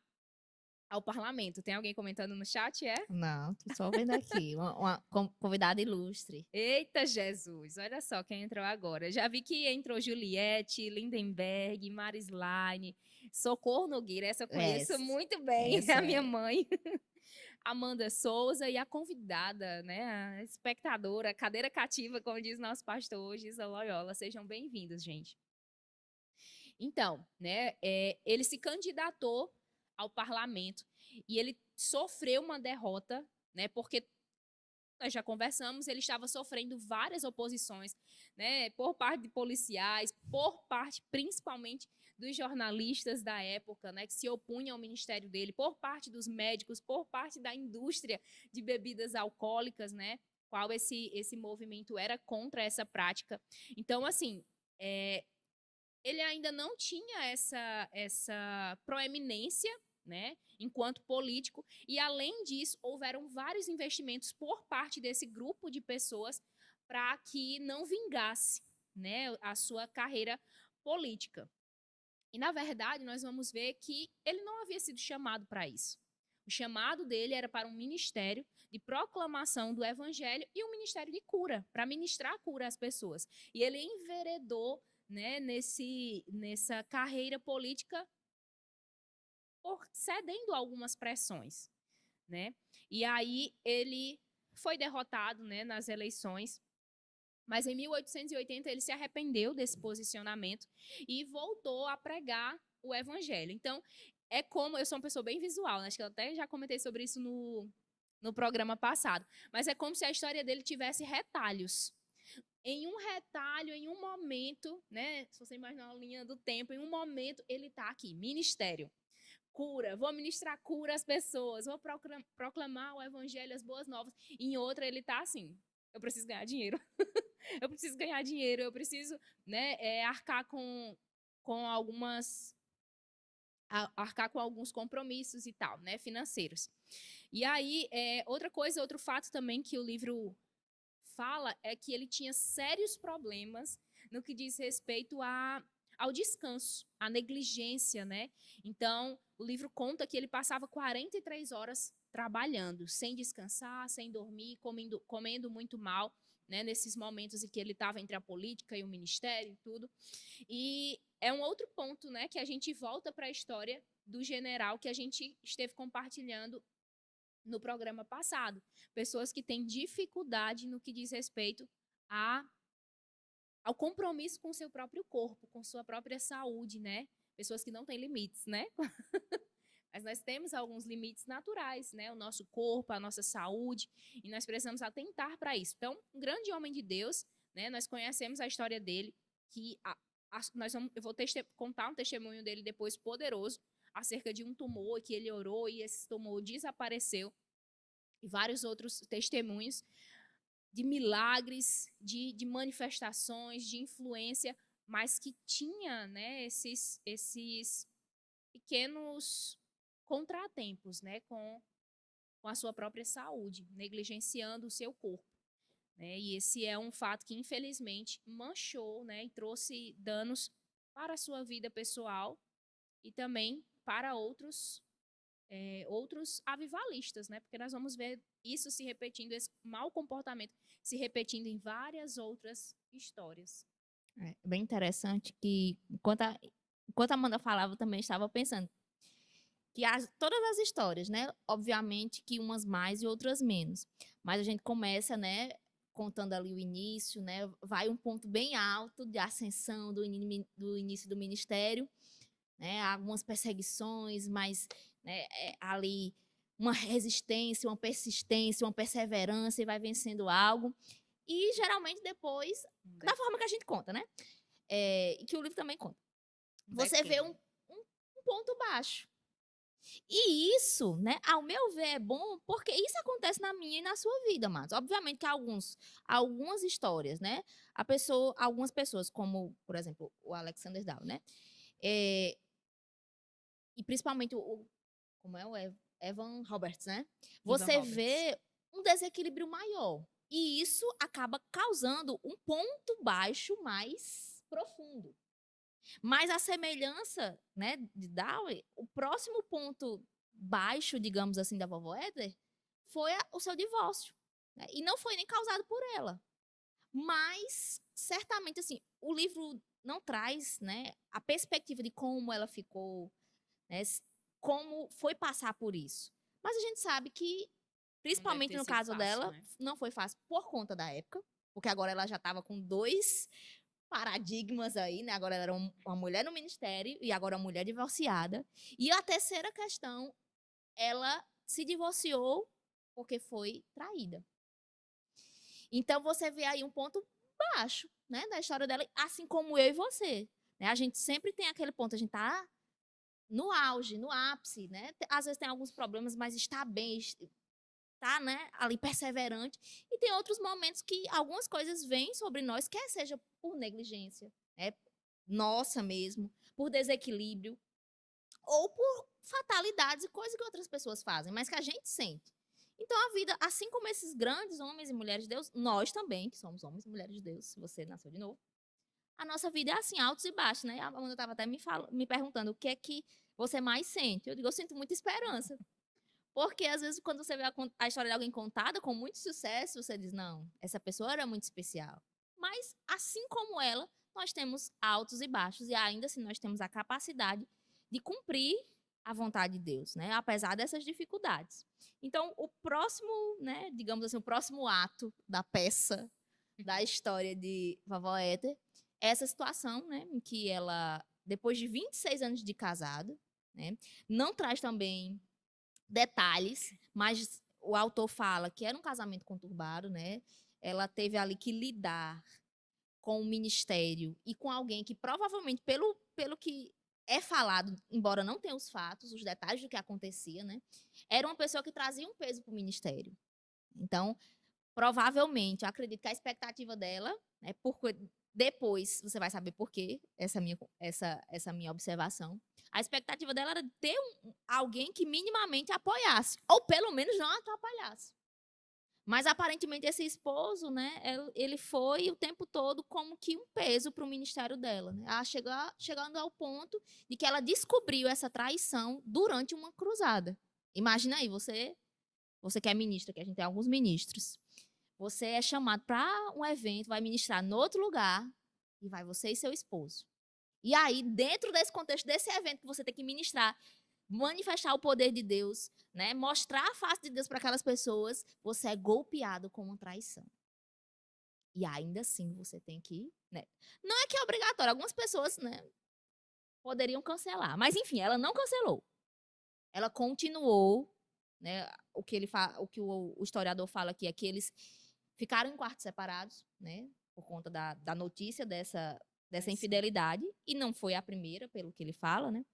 ao parlamento. Tem alguém comentando no chat, Não, tô só vendo aqui. Uma convidada ilustre. Eita, Jesus! Olha só quem entrou agora. Já vi que entrou Juliette, Lindenberg, Marislaine, Socorro Nogueira. Essa eu conheço muito bem, a minha mãe. Amanda Souza e a convidada, né, a espectadora, a cadeira cativa, como diz nosso pastor hoje, Isa Loyola. Sejam bem-vindos, gente. Então, né, ele se candidatou ao parlamento e ele sofreu uma derrota, né, porque nós já conversamos, ele estava sofrendo várias oposições, né, por parte de policiais, por parte principalmente dos jornalistas da época, né, que se opunham ao ministério dele, por parte dos médicos, por parte da indústria de bebidas alcoólicas, né, qual esse movimento era contra essa prática. Então, assim, ele ainda não tinha essa proeminência, né, enquanto político, e além disso, houveram vários investimentos por parte desse grupo de pessoas para que não vingasse, né, a sua carreira política. E, na verdade, nós vamos ver que ele não havia sido chamado para isso. O chamado dele era para um ministério de proclamação do evangelho e um ministério de cura, para ministrar cura às pessoas. E ele enveredou, né, nessa carreira política cedendo a algumas pressões, né? E aí ele foi derrotado, né, nas eleições, mas em 1880 ele se arrependeu desse posicionamento e voltou a pregar o evangelho. Então, eu sou uma pessoa bem visual, né? Acho que eu até já comentei sobre isso no programa passado, mas é como se a história dele tivesse retalhos. Em um retalho, em um momento, né? Se você imaginar a linha do tempo, em um momento ele está aqui, ministério, cura, vou ministrar cura às pessoas, vou proclamar o evangelho, as boas novas. Em outra ele está assim, eu preciso ganhar dinheiro. Eu preciso ganhar dinheiro, eu preciso, né, arcar com alguns compromissos e tal, né, financeiros. E aí, outro fato também que o livro fala é que ele tinha sérios problemas no que diz respeito ao descanso, à negligência, né? Então, o livro conta que ele passava 43 horas trabalhando, sem descansar, sem dormir, comendo muito mal, né? Nesses momentos em que ele estava entre a política e o ministério e tudo. E é um outro ponto, né, que a gente volta para a história do general que a gente esteve compartilhando no programa passado. Pessoas que têm dificuldade no que diz respeito ao compromisso com o seu próprio corpo, com sua própria saúde, né? Pessoas que não têm limites, né? Mas nós temos alguns limites naturais, né? O nosso corpo, a nossa saúde, e nós precisamos atentar para isso. Então, um grande homem de Deus, né? Nós conhecemos a história dele, que eu vou contar um testemunho dele depois poderoso, acerca de um tumor que ele orou e esse tumor desapareceu. E vários outros testemunhos de milagres, de manifestações, de influência, mas que tinha, né, esses pequenos contratempos, né, com a sua própria saúde, negligenciando o seu corpo. Né? E esse é um fato que, infelizmente, manchou, né, e trouxe danos para a sua vida pessoal e também para outros avivalistas, né? Porque nós vamos ver isso se repetindo, esse mau comportamento se repetindo em várias outras histórias. É bem interessante que, enquanto a Amanda falava, eu também estava pensando que todas as histórias, né? Obviamente que umas mais e outras menos. Mas a gente começa, né? Contando ali o início, né? Vai um ponto bem alto de ascensão do início do ministério, né? Algumas perseguições, mas né, ali uma resistência, uma persistência, uma perseverança e vai vencendo algo. E geralmente depois, da forma que a gente conta, né? E que o livro também conta. Você vê um ponto baixo. E isso, né, ao meu ver, é bom porque isso acontece na minha e na sua vida, mas obviamente que algumas histórias, né, algumas pessoas, como, por exemplo, o Alexander Dow, né, é, e principalmente como é o Evan Roberts, né, você vê um desequilíbrio maior. E isso acaba causando um ponto baixo mais profundo. Mas a semelhança, né, de Dowie, o próximo ponto baixo, digamos assim, da vovó Éder foi o seu divórcio. Né? E não foi nem causado por ela. Mas, certamente, assim, o livro não traz, né, a perspectiva de como ela ficou, né, como foi passar por isso. Mas a gente sabe que, principalmente no caso fácil, dela, né? não foi fácil por conta da época, porque agora ela já estava com dois paradigmas aí, né? Agora ela era uma mulher no ministério e agora uma mulher divorciada. E a terceira questão, ela se divorciou porque foi traída. Então você vê aí um ponto baixo, né, da história dela, assim como eu e você. Né? A gente sempre tem aquele ponto, a gente tá no auge, no ápice, né? Às vezes tem alguns problemas, mas está bem, tá, né, ali perseverante. E tem outros momentos que algumas coisas vêm sobre nós, quer seja por negligência, né, nossa mesmo, por desequilíbrio, ou por fatalidades e coisas que outras pessoas fazem, mas que a gente sente. Então a vida, assim como esses grandes homens e mulheres de Deus, nós também, que somos homens e mulheres de Deus, se você nasceu de novo, a nossa vida é assim, altos e baixos, né? A Amanda estava até me perguntando o que é que você mais sente. Eu digo, eu sinto muita esperança. Porque, às vezes, quando você vê a história de alguém contada com muito sucesso, você diz, não, essa pessoa era muito especial. Mas, assim como ela, nós temos altos e baixos, e ainda assim nós temos a capacidade de cumprir a vontade de Deus, né? Apesar dessas dificuldades. Então, o próximo, né, digamos assim, o próximo ato da peça da história de Vovó Éter é essa situação, né, em que ela, depois de 26 anos de casado, né, não traz também detalhes, mas o autor fala que era um casamento conturbado, né? Ela teve ali que lidar com o ministério e com alguém que provavelmente, pelo que é falado, embora não tenha os fatos, os detalhes do que acontecia, né? Era uma pessoa que trazia um peso para o ministério. Então, provavelmente, eu acredito que a expectativa dela, né, depois você vai saber por quê, essa minha observação. A expectativa dela era ter alguém que minimamente apoiasse, ou pelo menos não atrapalhasse. Mas aparentemente esse esposo, né, ele foi o tempo todo como que um peso para o ministério dela, né? Chegando ao ponto de que ela descobriu essa traição durante uma cruzada. Imagina aí, você que é ministra, que a gente tem alguns ministros. Você é chamado para um evento, vai ministrar no outro lugar, e vai você e seu esposo. E aí, dentro desse contexto desse evento que você tem que ministrar, manifestar o poder de Deus, né, mostrar a face de Deus para aquelas pessoas, você é golpeado com uma traição. E ainda assim você tem que, né? Não é que é obrigatório, algumas pessoas, né, poderiam cancelar, mas enfim, ela não cancelou. Ela continuou, né, o que o historiador fala aqui é que eles ficaram em quartos separados, né, por conta da notícia dessa infidelidade, e não foi a primeira, pelo que ele fala, né?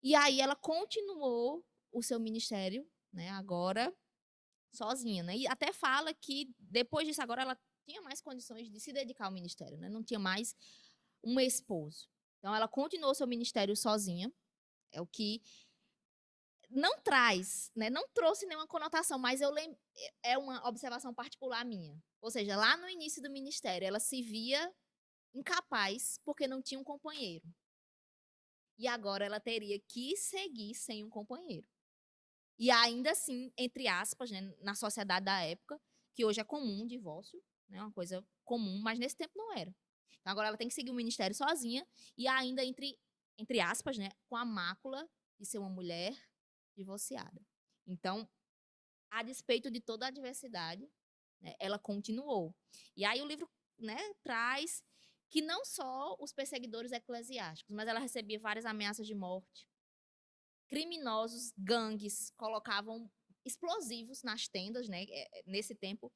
E aí ela continuou o seu ministério, né, agora sozinha, né? E até fala que depois disso agora ela tinha mais condições de se dedicar ao ministério, né? Não tinha mais um esposo. Então ela continuou seu ministério sozinha, é o que não traz, né? Não trouxe nenhuma conotação, mas é uma observação particular minha. Ou seja, lá no início do ministério, ela se via incapaz porque não tinha um companheiro. E agora ela teria que seguir sem um companheiro. E ainda assim, entre aspas, né, na sociedade da época, que hoje é comum o divórcio, né, uma coisa comum, mas nesse tempo não era. Então agora ela tem que seguir o ministério sozinha e ainda entre aspas, né, com a mácula de ser uma mulher divorciada. Então, a despeito de toda a adversidade, né, ela continuou. E aí o livro, né, traz que não só os perseguidores eclesiásticos, mas ela recebia várias ameaças de morte. Criminosos, gangues, colocavam explosivos nas tendas, né? Nesse tempo,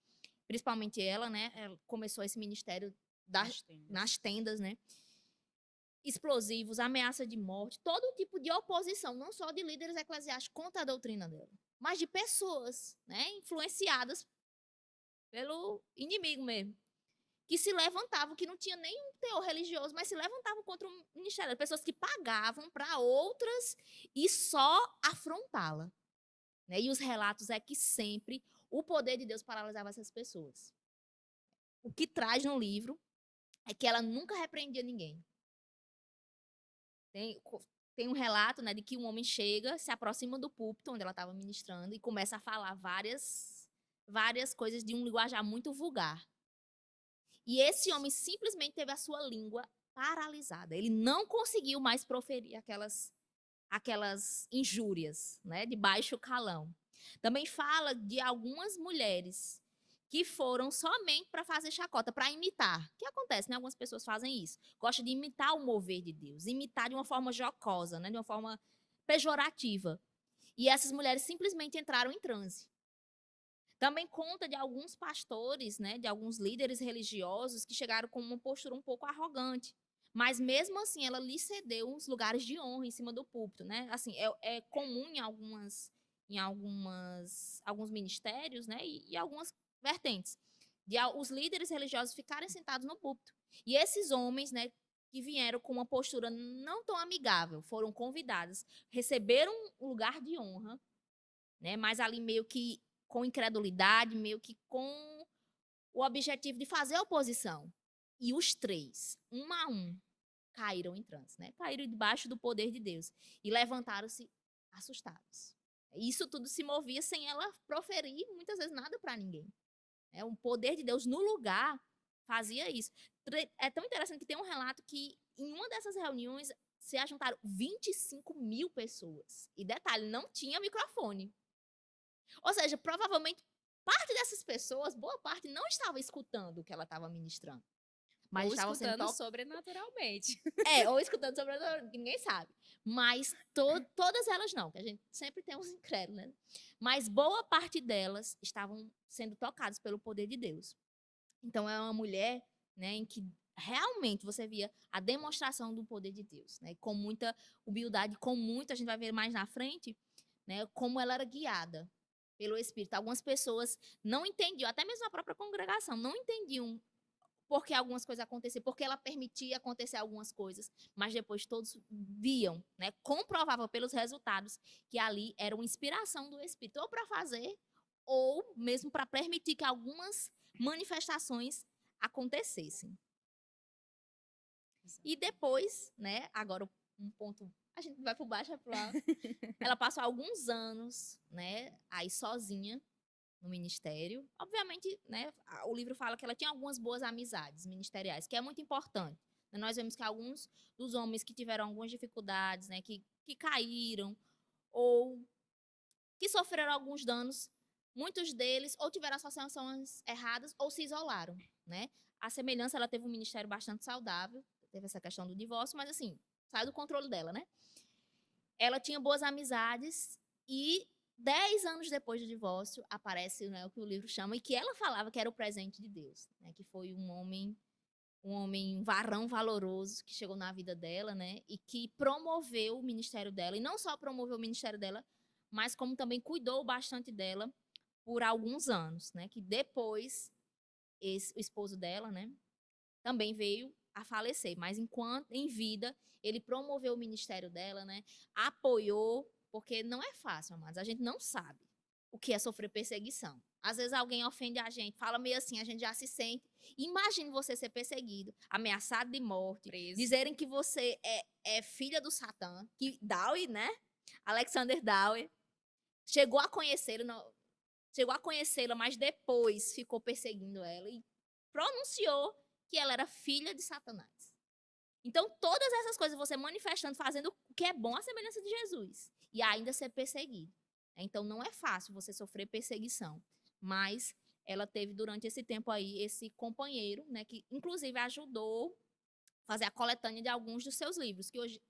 principalmente ela, né? Ela começou esse ministério nas tendas, né? Explosivos, ameaça de morte, todo tipo de oposição, não só de líderes eclesiásticos contra a doutrina dela, mas de pessoas, né? Influenciadas pelo inimigo mesmo, que se levantavam, que não tinha nenhum teor religioso, mas se levantavam contra o ministério. Pessoas que pagavam para outras e só afrontá-la. Né? E os relatos é que sempre o poder de Deus paralisava essas pessoas. O que traz no livro é que ela nunca repreendia ninguém. Tem um relato, né, de que um homem chega, se aproxima do púlpito onde ela estava ministrando e começa a falar várias coisas de um linguajar muito vulgar. E esse homem simplesmente teve a sua língua paralisada. Ele não conseguiu mais proferir aquelas injúrias, né, de baixo calão. Também fala de algumas mulheres que foram somente para fazer chacota, para imitar. O que acontece, né? Algumas pessoas fazem isso. Gostam de imitar o mover de Deus, imitar de uma forma jocosa, né, de uma forma pejorativa. E essas mulheres simplesmente entraram em transe. Também conta de alguns pastores, né, de alguns líderes religiosos que chegaram com uma postura um pouco arrogante. Mas mesmo assim, ela lhe cedeu uns lugares de honra em cima do púlpito, né? Assim, é comum alguns ministérios, né, e algumas vertentes, de os líderes religiosos ficarem sentados no púlpito. E esses homens, né, que vieram com uma postura não tão amigável, foram convidados, receberam um lugar de honra, né, mas ali meio que com incredulidade, meio que com o objetivo de fazer oposição. E os três, um a um, caíram em transe, né? Caíram debaixo do poder de Deus e levantaram-se assustados. Isso tudo se movia sem ela proferir muitas vezes nada para ninguém. O poder de Deus no lugar fazia isso. É tão interessante que tem um relato que em uma dessas reuniões se ajuntaram 25 mil pessoas. E detalhe, não tinha microfone. Ou seja, provavelmente parte dessas pessoas, boa parte, não estava escutando o que ela estava ministrando. Mas ou estavam sendo escutando sobrenaturalmente. ou escutando sobrenaturalmente, que ninguém sabe. Mas todas elas não, que a gente sempre tem uns incrédulos, né? Mas boa parte delas estavam sendo tocadas pelo poder de Deus. Então é uma mulher, né, em que realmente você via a demonstração do poder de Deus, né? Com muita humildade, a gente vai ver mais na frente, né, como ela era guiada pelo Espírito. Algumas pessoas não entendiam, até mesmo a própria congregação, não entendiam por que algumas coisas aconteciam, porque ela permitia acontecer algumas coisas, mas depois todos viam, né, comprovavam pelos resultados que ali era uma inspiração do Espírito, ou para fazer, ou mesmo para permitir que algumas manifestações acontecessem. E depois, né, agora um ponto, a gente vai por baixo, para lá. Ela passou alguns anos, né, aí sozinha no ministério. Obviamente, né, o livro fala que ela tinha algumas boas amizades ministeriais, que é muito importante. Nós vemos que alguns dos homens que tiveram algumas dificuldades, né, que caíram ou que sofreram alguns danos, muitos deles ou tiveram associações erradas ou se isolaram, né? A semelhança, ela teve um ministério bastante saudável, teve essa questão do divórcio, mas assim, sai do controle dela, né? Ela tinha boas amizades e 10 anos depois do divórcio aparece, né, o que o livro chama, e que ela falava que era o presente de Deus, né? Que foi um homem um homem, um varão valoroso que chegou na vida dela, né? E que promoveu o ministério dela. E não só promoveu o ministério dela, mas como também cuidou bastante dela por alguns anos, né? Que depois o esposo dela, né? Também veio a falecer. Mas enquanto em vida, ele promoveu o ministério dela, né? Apoiou, porque não é fácil, amados. A gente não sabe o que é sofrer perseguição. Às vezes alguém ofende a gente, fala meio assim, a gente já se sente. Imagine você ser perseguido, ameaçado de morte, Preso. dizerem que você é filha do Satã, que Dowie, né? Alexander Dowie, chegou a conhecê-lo, mas depois ficou perseguindo ela e pronunciou que ela era filha de Satanás. Então, todas essas coisas você manifestando, fazendo o que é bom à semelhança de Jesus. E ainda ser perseguido. Então, não é fácil você sofrer perseguição. Mas ela teve, durante esse tempo aí, esse companheiro, né? Que, inclusive, ajudou a fazer a coletânea de alguns dos seus livros. Que hoje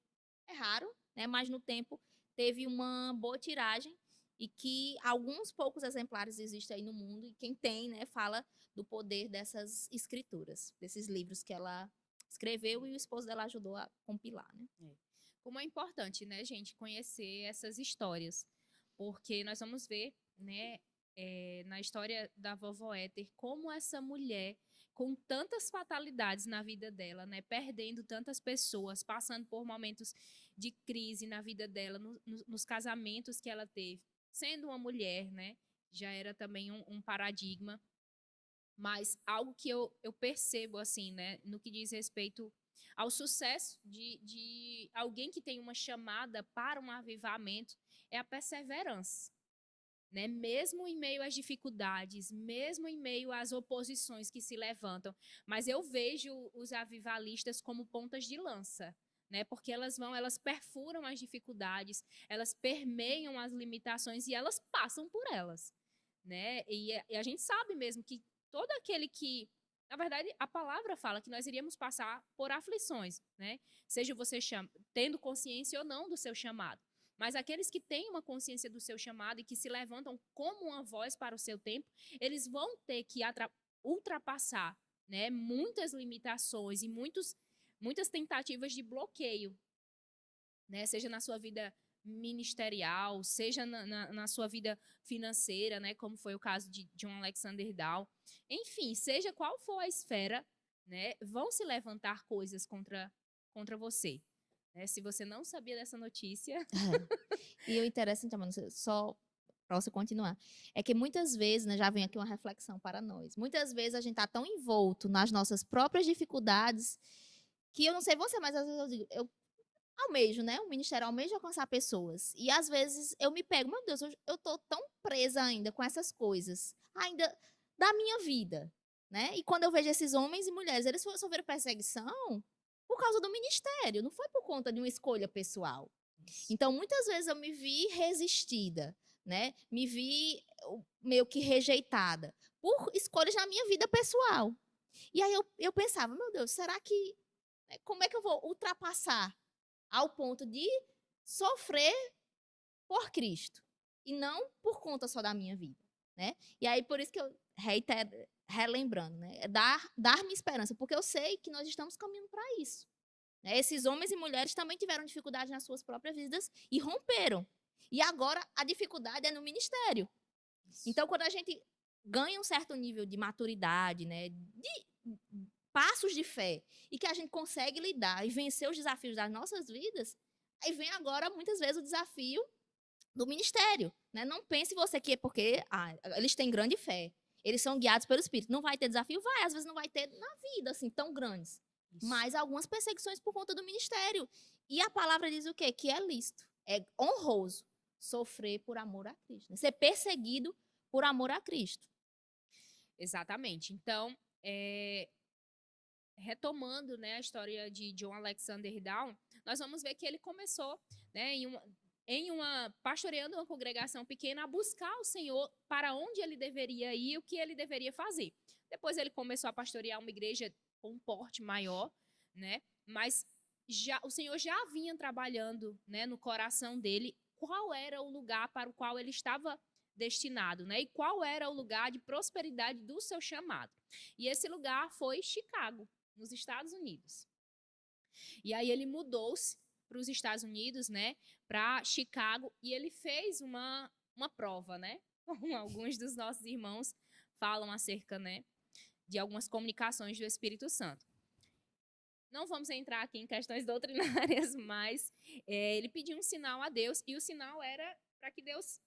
é raro, né? Mas, no tempo, teve uma boa tiragem. E que alguns poucos exemplares existem aí no mundo. E quem tem, né? Fala do poder dessas escrituras. Desses livros que ela escreveu e o esposo dela ajudou a compilar, né? Como é importante, né, gente, conhecer essas histórias, porque nós vamos ver, né, na história da vovó Éter, como essa mulher, com tantas fatalidades na vida dela, né, perdendo tantas pessoas, passando por momentos de crise na vida dela, nos casamentos que ela teve, sendo uma mulher, né, já era também um paradigma. Mas algo que eu percebo, assim, né, no que diz respeito ao sucesso de alguém que tem uma chamada para um avivamento, é a perseverança. Né? Mesmo em meio às dificuldades, mesmo em meio às oposições que se levantam. Mas eu vejo os avivalistas como pontas de lança. Né? Porque elas perfuram as dificuldades, elas permeiam as limitações e elas passam por elas. Né? E a gente sabe mesmo que todo aquele que, na verdade, a palavra fala que nós iríamos passar por aflições, né? Seja você tendo consciência ou não do seu chamado. Mas aqueles que têm uma consciência do seu chamado e que se levantam como uma voz para o seu tempo, eles vão ter que ultrapassar, né, muitas limitações e muitas tentativas de bloqueio, né? Seja na sua vida ministerial, seja na sua vida financeira, né, como foi o caso de John Alexander Dow. Enfim, seja qual for a esfera, né, vão se levantar coisas contra você. Né? Se você não sabia dessa notícia... E o interessante, mano, só para você continuar, é que muitas vezes, né, já vem aqui uma reflexão para nós. Muitas vezes a gente tá tão envolto nas nossas próprias dificuldades que eu não sei você, mas às vezes eu digo, eu almejo, né? O ministério almeja alcançar pessoas. E às vezes eu me pego, meu Deus, eu tô tão presa ainda com essas coisas, ainda da minha vida, né? E quando eu vejo esses homens e mulheres, eles sofreram perseguição por causa do ministério, não foi por conta de uma escolha pessoal. Então, muitas vezes eu me vi resistida, né? Me vi meio que rejeitada por escolhas na minha vida pessoal. E aí eu pensava, meu Deus, será que como é que eu vou ultrapassar ao ponto de sofrer por Cristo e não por conta só da minha vida, né? E aí por isso que eu relembrando, né? É dar-me esperança, porque eu sei que nós estamos caminhando para isso. Né? Esses homens e mulheres também tiveram dificuldade nas suas próprias vidas e romperam. E agora a dificuldade é no ministério. Então, quando a gente ganha um certo nível de maturidade, né, de passos de fé, e que a gente consegue lidar e vencer os desafios das nossas vidas, aí vem agora, muitas vezes, o desafio do ministério. Né? Não pense você que é porque eles têm grande fé, eles são guiados pelo Espírito. Não vai ter desafio? Vai, às vezes não vai ter na vida, assim, tão grandes. Isso. Mas algumas perseguições por conta do ministério. E a palavra diz o quê? Que é lícito, é honroso sofrer por amor a Cristo. Né? Ser perseguido por amor a Cristo. Exatamente. Então, retomando, né, a história de John Alexander Down, nós vamos ver que ele começou, né, pastoreando uma congregação pequena, a buscar o Senhor para onde ele deveria ir, o que ele deveria fazer. Depois ele começou a pastorear uma igreja com um porte maior, né? Mas o Senhor já vinha trabalhando, né, no coração dele qual era o lugar para o qual ele estava destinado, né? E qual era o lugar de prosperidade do seu chamado. E esse lugar foi Chicago. nos Estados Unidos. E aí ele mudou-se para os Estados Unidos, né, para Chicago, e ele fez uma prova, né, como alguns dos nossos irmãos falam acerca, né, de algumas comunicações do Espírito Santo. Não vamos entrar aqui em questões doutrinárias, mas ele pediu um sinal a Deus, e o sinal era para que Deus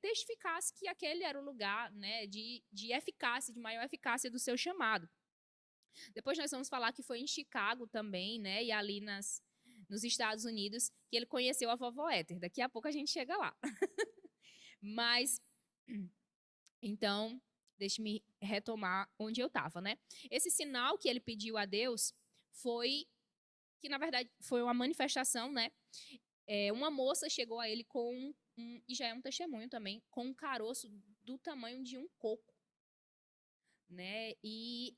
testificasse que aquele era o lugar, né, de eficácia, de maior eficácia do seu chamado. Depois nós vamos falar que foi em Chicago também, né, e ali nos Estados Unidos, que ele conheceu a vovó Éter. Daqui a pouco a gente chega lá. Mas, então, deixe-me retomar onde eu estava, né? Esse sinal que ele pediu a Deus foi que, na verdade, foi uma manifestação, né? Uma moça chegou a ele com e já é um testemunho também, com um caroço do tamanho de um coco, né? E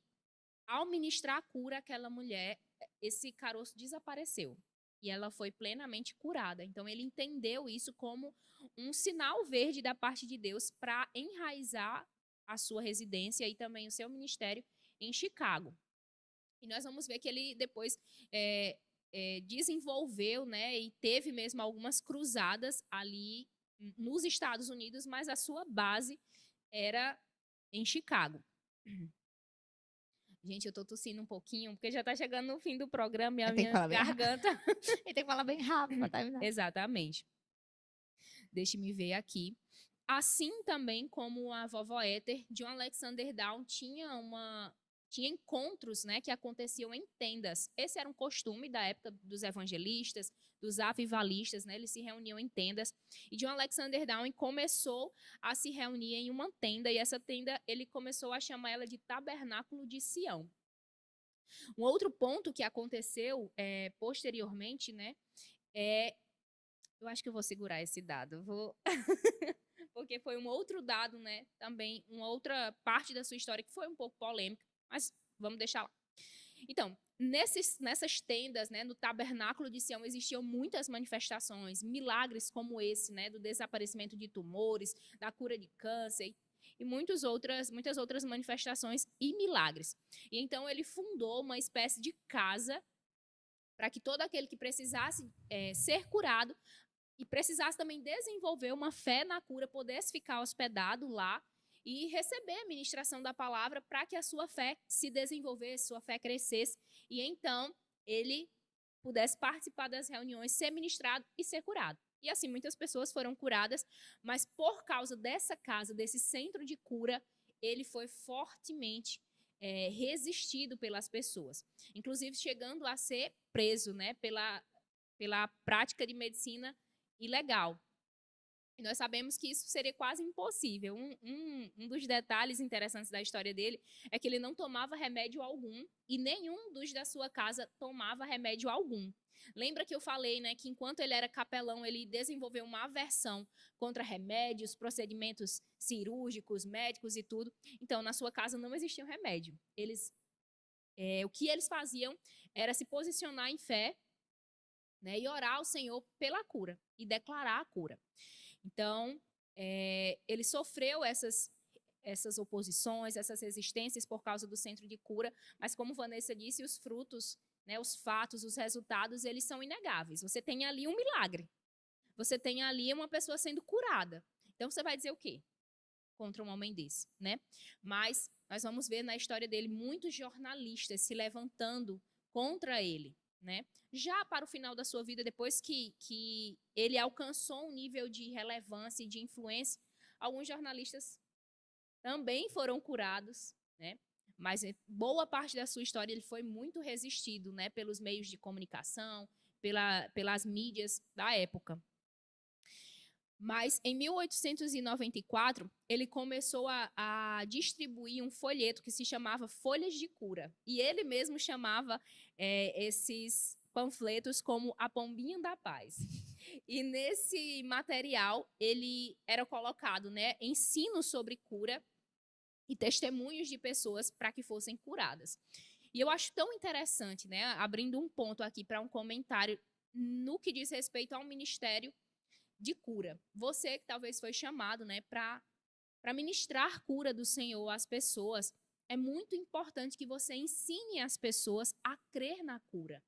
ao ministrar a cura àquela mulher, esse caroço desapareceu e ela foi plenamente curada. Então ele entendeu isso como um sinal verde da parte de Deus para enraizar a sua residência e também o seu ministério em Chicago. E nós vamos ver que ele depois desenvolveu, né, e teve mesmo algumas cruzadas ali nos Estados Unidos, mas a sua base era em Chicago. Gente, eu tô tossindo um pouquinho, porque já tá chegando no fim do programa e a minha garganta... Ele tem que falar bem rápido para terminar. Exatamente. Deixe-me ver aqui. Assim também como a vovó Éter, John Alexander Down tinha encontros, né, que aconteciam em tendas. Esse era um costume da época dos evangelistas, dos avivalistas, né, eles se reuniam em tendas. E John Alexander Down começou a se reunir em uma tenda, e essa tenda ele começou a chamar ela de Tabernáculo de Sião. Um outro ponto que aconteceu posteriormente, né, eu acho que eu vou segurar esse dado, porque foi um outro dado, né, também uma outra parte da sua história que foi um pouco polêmica, mas vamos deixar lá. Então, nessas tendas, né, no tabernáculo de Sião, existiam muitas manifestações, milagres como esse, né, do desaparecimento de tumores, da cura de câncer e muitas outras manifestações e milagres. E então ele fundou uma espécie de casa para que todo aquele que precisasse ser curado e precisasse também desenvolver uma fé na cura pudesse ficar hospedado lá e receber a ministração da palavra para que a sua fé se desenvolvesse, sua fé crescesse, e então ele pudesse participar das reuniões, ser ministrado e ser curado. E assim, muitas pessoas foram curadas, mas por causa dessa casa, desse centro de cura, ele foi fortemente resistido pelas pessoas. Inclusive chegando a ser preso, né, pela prática de medicina ilegal. E nós sabemos que isso seria quase impossível. Um dos detalhes interessantes da história dele é que ele não tomava remédio algum e nenhum dos da sua casa tomava remédio algum. Lembra que eu falei, né, que enquanto ele era capelão, ele desenvolveu uma aversão contra remédios, procedimentos cirúrgicos, médicos e tudo. Então, na sua casa não existia um remédio. O que eles faziam era se posicionar em fé, né, e orar ao Senhor pela cura e declarar a cura. Então, ele sofreu essas oposições, essas resistências por causa do centro de cura, mas como Vanessa disse, os frutos, né, os fatos, os resultados, eles são inegáveis. Você tem ali um milagre. Você tem ali uma pessoa sendo curada. Então, você vai dizer o quê contra um homem desse, né? Mas nós vamos ver na história dele muitos jornalistas se levantando contra ele, né? Já para o final da sua vida, depois que ele alcançou um nível de relevância e de influência, alguns jornalistas também foram curados, né? Mas boa parte da sua história ele foi muito resistido, né, pelos meios de comunicação, pelas mídias da época. Mas em 1894, ele começou a distribuir um folheto que se chamava Folhas de Cura. E ele mesmo chamava esses panfletos como a Pombinha da Paz. E nesse material, ele era colocado, né, ensino sobre cura e testemunhos de pessoas para que fossem curadas. E eu acho tão interessante, né, abrindo um ponto aqui para um comentário no que diz respeito ao ministério de cura. Você que talvez foi chamado, né, para ministrar cura do Senhor às pessoas. é muito importante que você ensine as pessoas a crer na cura.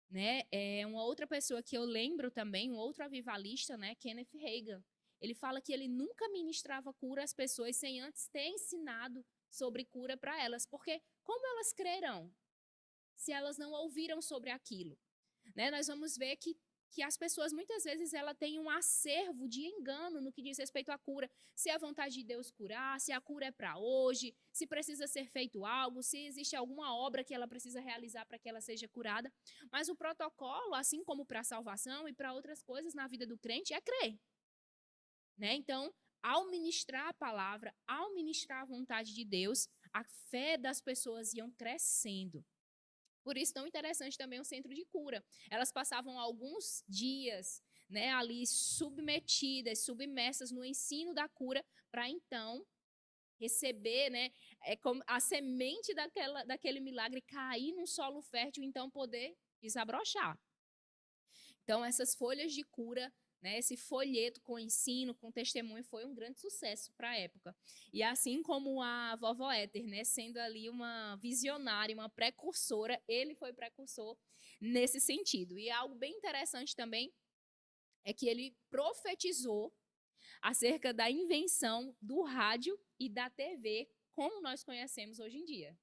Né? Uma outra pessoa que eu lembro também, um outro avivalista, né, Kenneth Hagin, ele fala que ele nunca ministrava cura às pessoas sem antes ter ensinado sobre cura para elas, porque como elas crerão se elas não ouviram sobre aquilo? Né? Nós vamos ver que as pessoas, muitas vezes, ela tem um acervo de engano no que diz respeito à cura. Se é a vontade de Deus curar, se a cura é para hoje, se precisa ser feito algo, se existe alguma obra que ela precisa realizar para que ela seja curada. Mas o protocolo, assim como para a salvação e para outras coisas na vida do crente, é crer. Né? Então, ao ministrar a palavra, ao ministrar a vontade de Deus, a fé das pessoas iam crescendo. Por isso, tão interessante também o centro de cura. Elas passavam alguns dias, né, ali submetidas, submersas no ensino da cura, para então receber, né, como a semente daquele milagre cair num solo fértil, então poder desabrochar. Então, essas folhas de cura, né, esse folheto com ensino, com testemunho, foi um grande sucesso para a época. E assim como a vovó Éter, né, sendo ali uma visionária, uma precursora, ele foi precursor nesse sentido. E algo bem interessante também é que ele profetizou acerca da invenção do rádio e da TV, como nós conhecemos hoje em dia.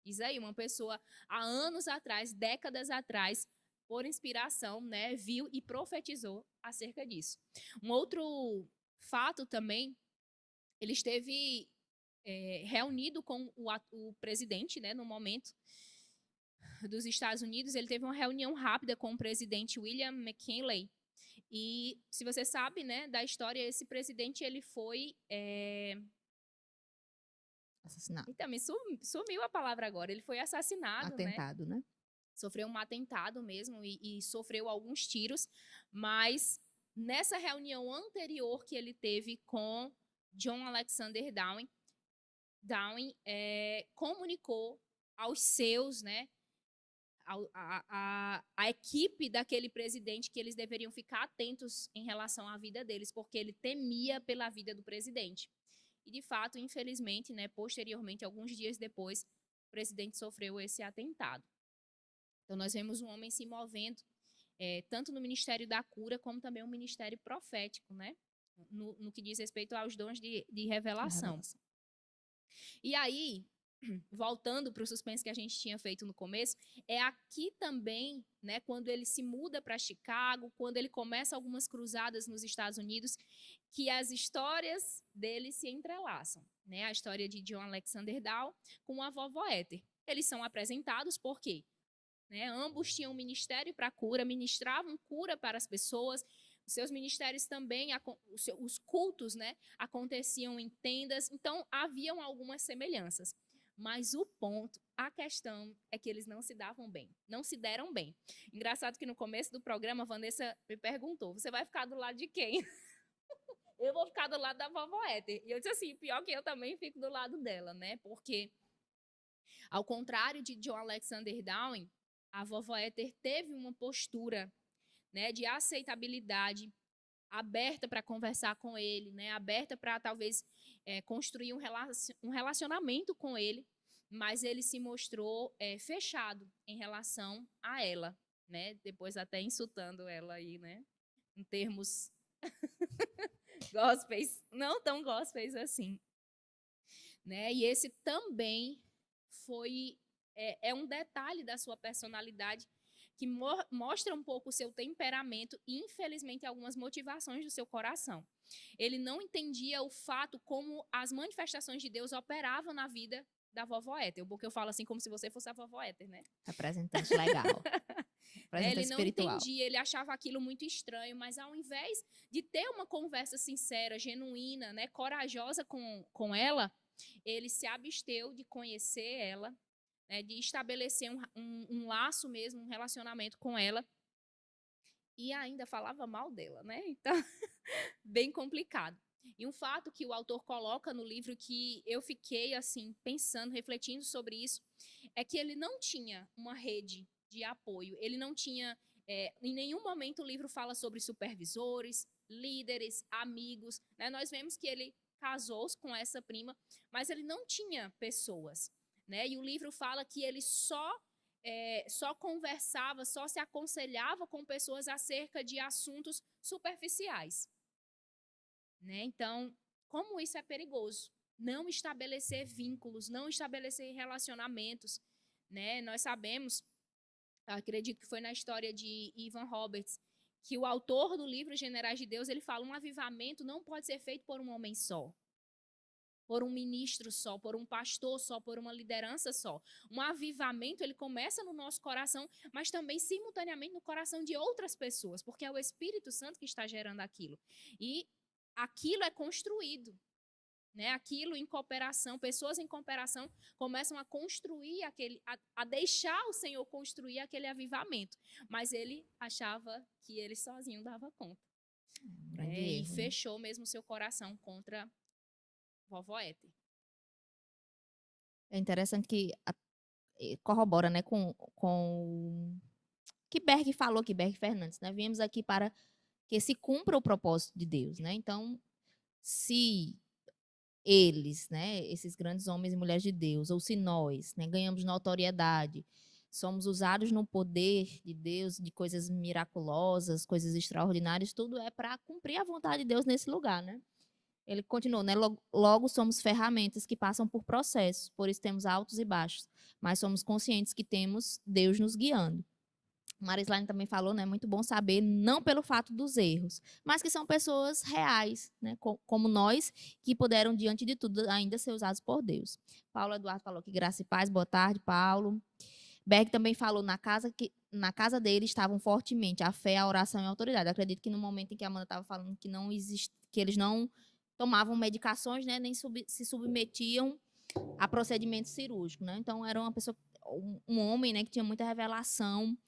Diz aí, uma pessoa há anos atrás, décadas atrás, por inspiração, né, viu e profetizou acerca disso. Um outro fato também, ele esteve reunido com o presidente, né, no momento dos Estados Unidos, ele teve uma reunião rápida com o presidente William McKinley. E, se você sabe, né, da história, esse presidente, ele foi... Assassinado. Então, me sumiu a palavra agora. Ele foi assassinado, Atentado, né? Sofreu um atentado mesmo e sofreu alguns tiros, mas nessa reunião anterior que ele teve com John Alexander Dowie, comunicou aos seus, né, a equipe daquele presidente que eles deveriam ficar atentos em relação à vida deles, porque ele temia pela vida do presidente. E, de fato, infelizmente, né, posteriormente, alguns dias depois, o presidente sofreu esse atentado. Então, nós vemos um homem se movendo, tanto no ministério da cura, como também um ministério profético, né? No que diz respeito aos dons de revelação. E aí, voltando para o suspense que a gente tinha feito no começo, é aqui também, né, quando ele se muda para Chicago, quando ele começa algumas cruzadas nos Estados Unidos, que as histórias dele se entrelaçam, né? A história de John Alexander Dowie com a vovó Éter. Eles são apresentados por quê? Né? Ambos tinham um ministério para cura, ministravam cura para as pessoas. Os seus ministérios também, os cultos, né, aconteciam em tendas. Então, haviam algumas semelhanças. Mas o ponto, a questão é que eles não se davam bem, não se deram bem. Engraçado que no começo do programa, a Vanessa me perguntou, você vai ficar do lado de quem? Eu vou ficar do lado da vovó Éter. E eu disse assim, pior que eu também fico do lado dela, né? Porque, ao contrário de John Alexander Dowie, a vovó Éter teve uma postura, né, de aceitabilidade, aberta para conversar com ele, né, aberta para talvez construir um relacionamento com ele, mas ele se mostrou fechado em relação a ela, né, depois até insultando ela aí, né, em termos gospels, não tão gospels assim, né, e esse também foi um detalhe da sua personalidade que mostra um pouco o seu temperamento e, infelizmente, algumas motivações do seu coração. Ele não entendia o fato como as manifestações de Deus operavam na vida da vovó Éter, porque eu falo assim como se você fosse a vovó Éter, né? Representante legal. Representante ele não espiritual. entendia, ele achava aquilo muito estranho, mas ao invés de ter uma conversa sincera, genuína, né, corajosa com ela, ele se absteu de conhecer ela, né, de estabelecer um laço mesmo, um relacionamento com ela, e ainda falava mal dela, né? Então, bem complicado. E um fato que o autor coloca no livro que eu fiquei assim pensando, refletindo sobre isso, é que ele não tinha uma rede de apoio, ele não tinha, em nenhum momento o livro fala sobre supervisores, líderes, amigos, né? Nós vemos que ele casou com essa prima, mas ele não tinha pessoas, né? E o livro fala que ele só conversava, só se aconselhava com pessoas acerca de assuntos superficiais, né? Então, como isso é perigoso? Não estabelecer vínculos, não estabelecer relacionamentos, né? Nós sabemos, acredito que foi na história de Evan Roberts, que o autor do livro Generais de Deus, ele fala, um avivamento não pode ser feito por um homem só, por um ministro só, por um pastor só, por uma liderança só. Um avivamento, ele começa no nosso coração, mas também simultaneamente no coração de outras pessoas, porque é o Espírito Santo que está gerando aquilo. E aquilo é construído, né? Aquilo em cooperação, pessoas em cooperação começam a construir a deixar o Senhor construir aquele avivamento. Mas ele achava que ele sozinho dava conta, Grande né? E erro, né? fechou mesmo seu coração contra vovó Éter. É interessante que corrobora, né, com que Berg falou, que Berg Fernandes, né? Viemos aqui para que se cumpra o propósito de Deus, né? Então, se eles, né, esses grandes homens e mulheres de Deus, ou se nós, né, ganhamos notoriedade, somos usados no poder de Deus, de coisas miraculosas, coisas extraordinárias, tudo é para cumprir a vontade de Deus nesse lugar, né? Ele continuou, né? Logo somos ferramentas que passam por processos, por isso temos altos e baixos, mas somos conscientes que temos Deus nos guiando. Marislaine também falou, né? Muito bom saber, não pelo fato dos erros, mas que são pessoas reais, né? Como nós, que puderam, diante de tudo, ainda ser usados por Deus. Paulo Eduardo falou que graça e paz, boa tarde, Paulo. Berg também falou na casa dele estavam fortemente a fé, a oração e a autoridade. Eu acredito que no momento em que a Amanda estava falando que não existe, que eles não tomavam medicações, né? Nem se submetiam a procedimento cirúrgico, né? Então era uma pessoa, um homem, né, que tinha muita revelação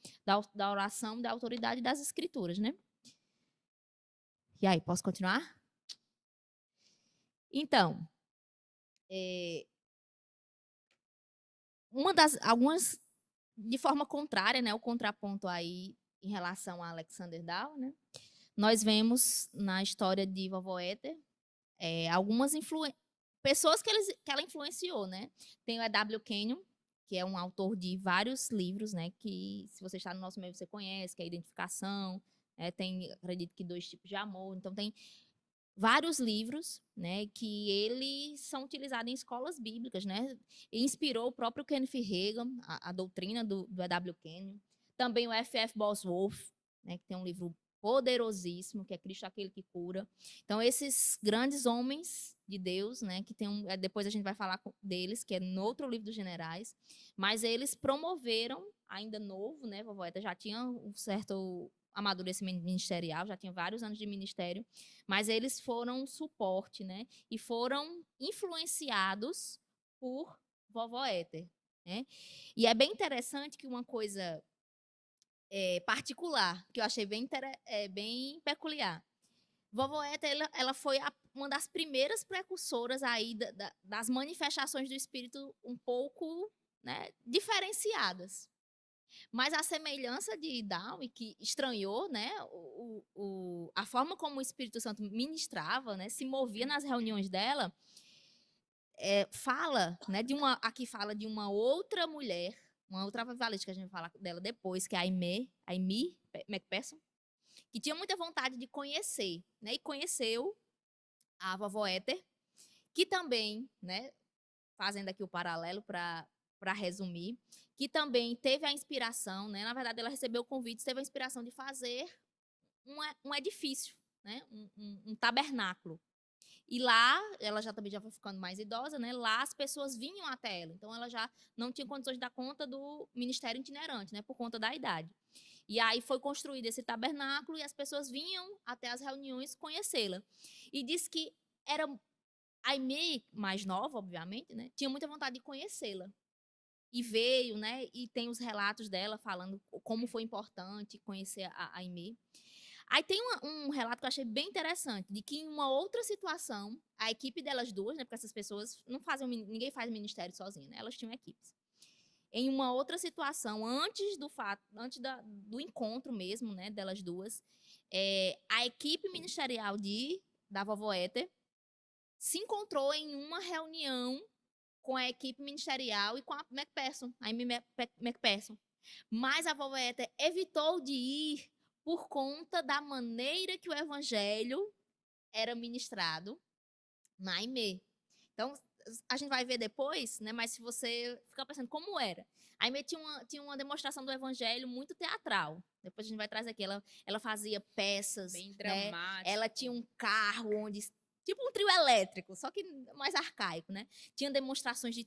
da oração, da autoridade das escrituras, né? E aí, posso continuar? Então, algumas de forma contrária, né, o contraponto aí em relação a Alexander Dow, né? Nós vemos na história de Vovó Éter algumas pessoas que ela influenciou, né? Tem o E.W. Kenyon, que é um autor de vários livros, né? Que se você está no nosso meio você conhece, que é a Identificação, tem, acredito que 2 tipos de amor. Então tem vários livros, né? Que eles são utilizados em escolas bíblicas, né? E inspirou o próprio Kenneth Hagin, a doutrina do E.W. Kenyon. Também o F.F. Bosworth, né? Que tem um livro poderosíssimo, que é Cristo aquele que cura. Então, esses grandes homens de Deus, né, que tem depois a gente vai falar deles, que é no outro livro dos generais, mas eles promoveram, ainda novo, né, vovó Eta já tinha um certo amadurecimento ministerial, já tinha vários anos de ministério, mas eles foram um suporte, né, e foram influenciados por vovó Éter, né? E é bem interessante que uma coisa particular, que eu achei bem peculiar. Vovó Eta, ela foi uma das primeiras precursoras aí das manifestações do Espírito um pouco, né, diferenciadas. Mas a semelhança de Down, que estranhou, né, a forma como o Espírito Santo ministrava, né, se movia nas reuniões dela, fala, né, aqui fala de uma outra mulher, uma outra avivalista, que a gente vai falar dela depois, que é a Aimee McPherson, que tinha muita vontade de conhecer, né, e conheceu a vovó Éter, que também, né, fazendo aqui o paralelo para resumir, que também teve a inspiração, né, na verdade ela recebeu o convite, teve a inspiração de fazer um edifício, né, um tabernáculo. E lá, ela também já foi ficando mais idosa, né? Lá as pessoas vinham até ela. Então ela já não tinha condições de dar conta do ministério itinerante, né? Por conta da idade. E aí foi construído esse tabernáculo e as pessoas vinham até as reuniões conhecê-la. E diz que era a Aimee, mais nova, obviamente, né? Tinha muita vontade de conhecê-la. E veio, né? E tem os relatos dela falando como foi importante conhecer a Aimee. Aí tem um relato que eu achei bem interessante, de que em uma outra situação, a equipe delas duas, né, porque essas pessoas não fazem, ninguém faz ministério sozinho, né, elas tinham equipes. Em uma outra situação, antes do encontro mesmo, né, delas duas, a equipe ministerial da vovó Éter se encontrou em uma reunião com a equipe ministerial e com a McPherson, a Amy McPherson. Mas a vovó Éter evitou de ir por conta da maneira que o evangelho era ministrado na Aimee. Então, a gente vai ver depois, né? Mas se você ficar pensando como era. A Aimee tinha uma demonstração do evangelho muito teatral. Depois a gente vai trazer aqui. Ela fazia peças, Bem né? dramático. Ela tinha um carro onde... Tipo um trio elétrico, só que mais arcaico, né? Tinha demonstrações de...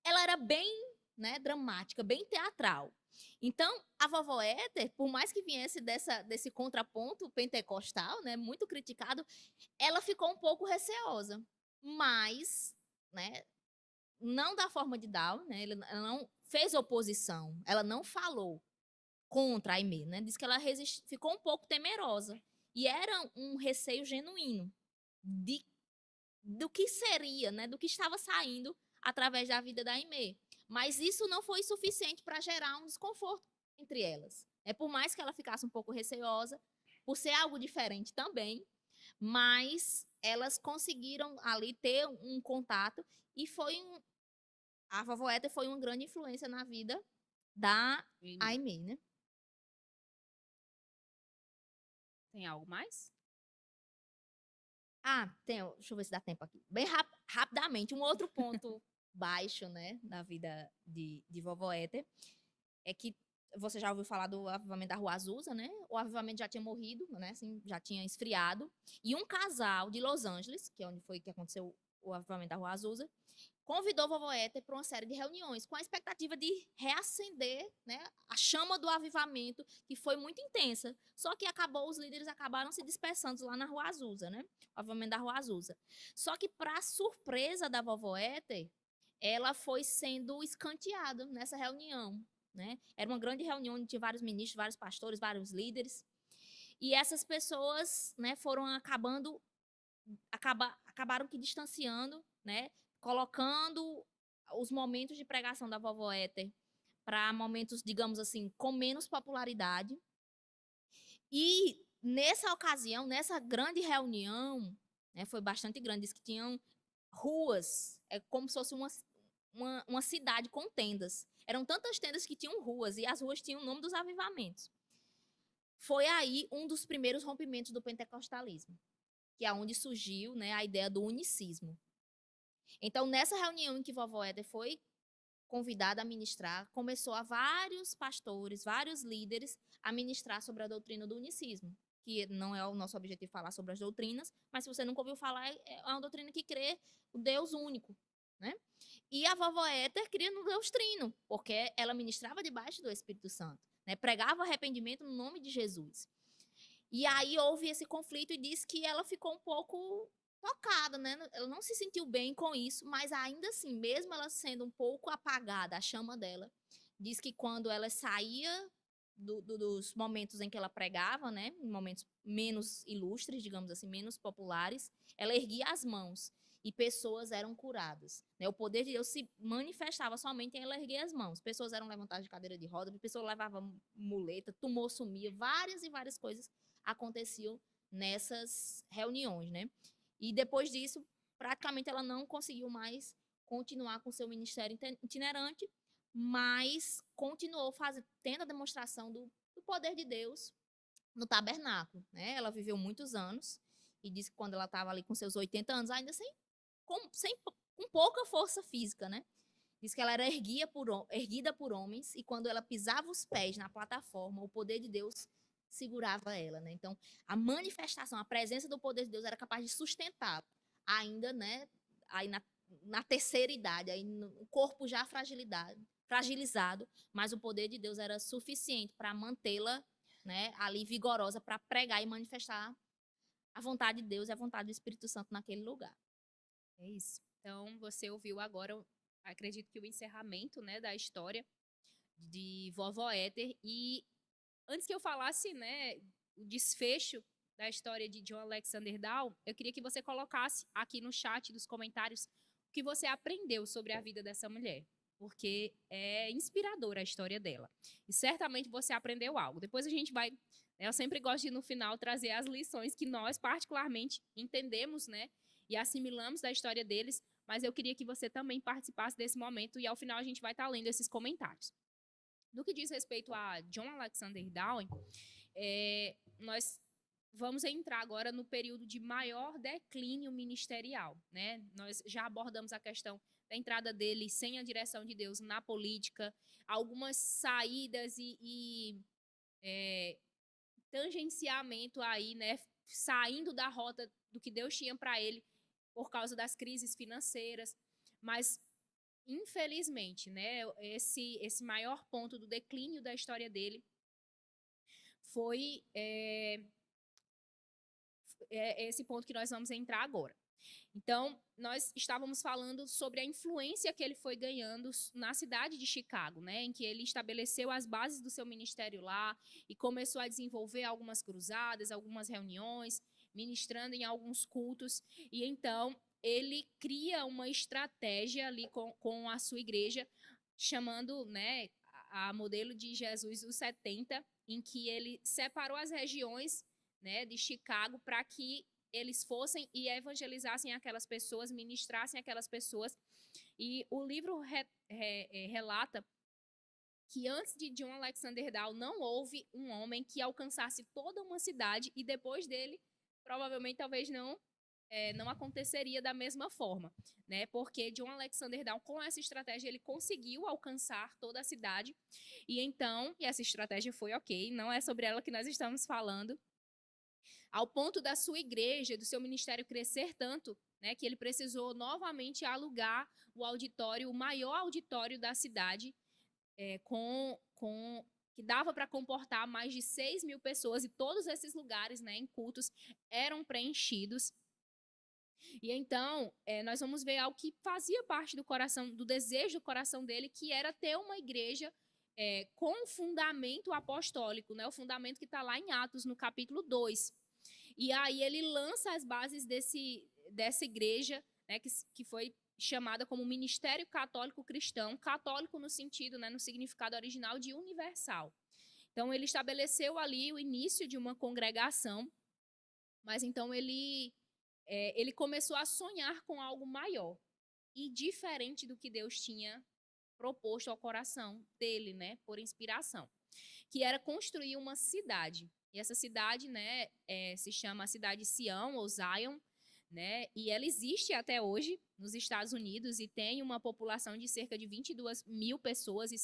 Ela era bem, né, dramática, bem teatral. Então, a vovó Éter, por mais que viesse desse contraponto pentecostal, né, muito criticado, ela ficou um pouco receosa. Mas, né, não da forma de Down, né, ela não fez oposição, ela não falou contra a Aimee, né, disse que ela ficou um pouco temerosa. E era um receio genuíno do que seria, né, do que estava saindo através da vida da Aimee. Mas isso não foi suficiente para gerar um desconforto entre elas. Por mais que ela ficasse um pouco receosa, por ser algo diferente também, mas elas conseguiram ali ter um contato e a vovó Éter foi uma grande influência na vida da Aimee, né? Tem algo mais? Deixa eu ver se dá tempo aqui. Bem rapidamente, um outro ponto baixo, né, na vida de vovó Éter é que você já ouviu falar do avivamento da Rua Azusa, né? O avivamento já tinha morrido, né? Assim, já tinha esfriado. E um casal de Los Angeles, que é onde foi que aconteceu o avivamento da Rua Azusa, convidou a vovó Éter para uma série de reuniões com a expectativa de reacender, né, a chama do avivamento, que foi muito intensa. Só que os líderes acabaram se dispersando lá na Rua Azusa, né? O avivamento da Rua Azusa. Só que, para surpresa da vovó Éter, ela foi sendo escanteada nessa reunião. Né? Era uma grande reunião onde tinha vários ministros, vários pastores, vários líderes. E essas pessoas, né, foram acabaram que distanciando, né, colocando os momentos de pregação da vovó Éter para momentos, digamos assim, com menos popularidade. E nessa ocasião, nessa grande reunião, né, foi bastante grande, diz que tinham ruas, como se fosse uma cidade com tendas. Eram tantas tendas que tinham ruas, e as ruas tinham o nome dos avivamentos. Foi aí um dos primeiros rompimentos do pentecostalismo, que é onde surgiu, né, a ideia do unicismo. Então, nessa reunião em que vovó Éder foi convidada a ministrar, começou a vários pastores, vários líderes a ministrar sobre a doutrina do unicismo, que não é o nosso objetivo falar sobre as doutrinas, mas se você nunca ouviu falar, é uma doutrina que crê o Deus único, né? E a vovó Éter cria no Deus Trino, porque ela ministrava debaixo do Espírito Santo, né? Pregava arrependimento no nome de Jesus. E aí houve esse conflito e diz que ela ficou um pouco tocada, né? Ela não se sentiu bem com isso, mas ainda assim, mesmo ela sendo um pouco apagada, a chama dela, diz que quando ela saía dos momentos em que ela pregava, né? Em momentos menos ilustres, digamos assim, menos populares, ela erguia as mãos e pessoas eram curadas. Né? O poder de Deus se manifestava somente em ela erguer as mãos. Pessoas eram levantadas de cadeira de roda, pessoas levavam muleta, tumor sumia, várias e várias coisas aconteciam nessas reuniões, né? E depois disso, praticamente ela não conseguiu mais continuar com seu ministério itinerante, mas continuou tendo a demonstração do poder de Deus no tabernáculo, né? Ela viveu muitos anos e disse que quando ela estava ali com seus 80 anos, ainda com pouca força física, né? Diz que ela era erguida por homens e quando ela pisava os pés na plataforma, o poder de Deus segurava ela, né? Então, a manifestação, a presença do poder de Deus era capaz de sustentar, ainda, né? Aí na terceira idade, aí no corpo já fragilizado, mas o poder de Deus era suficiente para mantê-la, né, ali vigorosa para pregar e manifestar a vontade de Deus e a vontade do Espírito Santo naquele lugar. É isso. Então, você ouviu agora, acredito que o encerramento, né, da história de vovó Éter. E antes que eu falasse, né, o desfecho da história de John Alexander Down, eu queria que você colocasse aqui no chat dos comentários o que você aprendeu sobre a vida dessa mulher, porque é inspiradora a história dela. E certamente você aprendeu algo. Depois a gente vai, né, eu sempre gosto de no final trazer as lições que nós particularmente entendemos, né, e assimilamos da história deles, mas eu queria que você também participasse desse momento e ao final a gente vai estar lendo esses comentários. No que diz respeito a John Alexander Dowie, nós vamos entrar agora no período de maior declínio ministerial, né? Nós já abordamos a questão da entrada dele sem a direção de Deus na política, algumas saídas e tangenciamento aí, né? Saindo da rota do que Deus tinha para ele por causa das crises financeiras, mas infelizmente, né? Esse maior ponto do declínio da história dele foi esse ponto que nós vamos entrar agora. Então, nós estávamos falando sobre a influência que ele foi ganhando na cidade de Chicago, né, em que ele estabeleceu as bases do seu ministério lá e começou a desenvolver algumas cruzadas, algumas reuniões, ministrando em alguns cultos. E então, ele cria uma estratégia ali com a sua igreja, chamando, né, a modelo de Jesus os 70, em que ele separou as regiões, né, de Chicago para que eles fossem e evangelizassem aquelas pessoas, ministrassem aquelas pessoas. E o livro relata que antes de John Alexander Dowie não houve um homem que alcançasse toda uma cidade e depois dele, provavelmente, talvez não aconteceria da mesma forma, né? Porque John Alexander Dowie, com essa estratégia, ele conseguiu alcançar toda a cidade. E então, essa estratégia foi ok, não é sobre ela que nós estamos falando, ao ponto da sua igreja, do seu ministério crescer tanto, né, que ele precisou novamente alugar o auditório, o maior auditório da cidade, que dava para comportar mais de 6.000 pessoas, e todos esses lugares, né, em cultos eram preenchidos. E então, nós vamos ver algo que fazia parte do coração, do desejo do coração dele, que era ter uma igreja com fundamento apostólico, né, o fundamento que está lá em Atos, no capítulo 2. E aí ele lança as bases dessa igreja, né, que foi chamada como Ministério Católico Cristão, católico no sentido, né, no significado original de universal. Então ele estabeleceu ali o início de uma congregação, mas então ele começou a sonhar com algo maior e diferente do que Deus tinha proposto ao coração dele, né, por inspiração, que era construir uma cidade. E essa cidade, né, se chama a cidade de Sião, ou Zion, né, e ela existe até hoje nos Estados Unidos e tem uma população de cerca de 22.000 pessoas e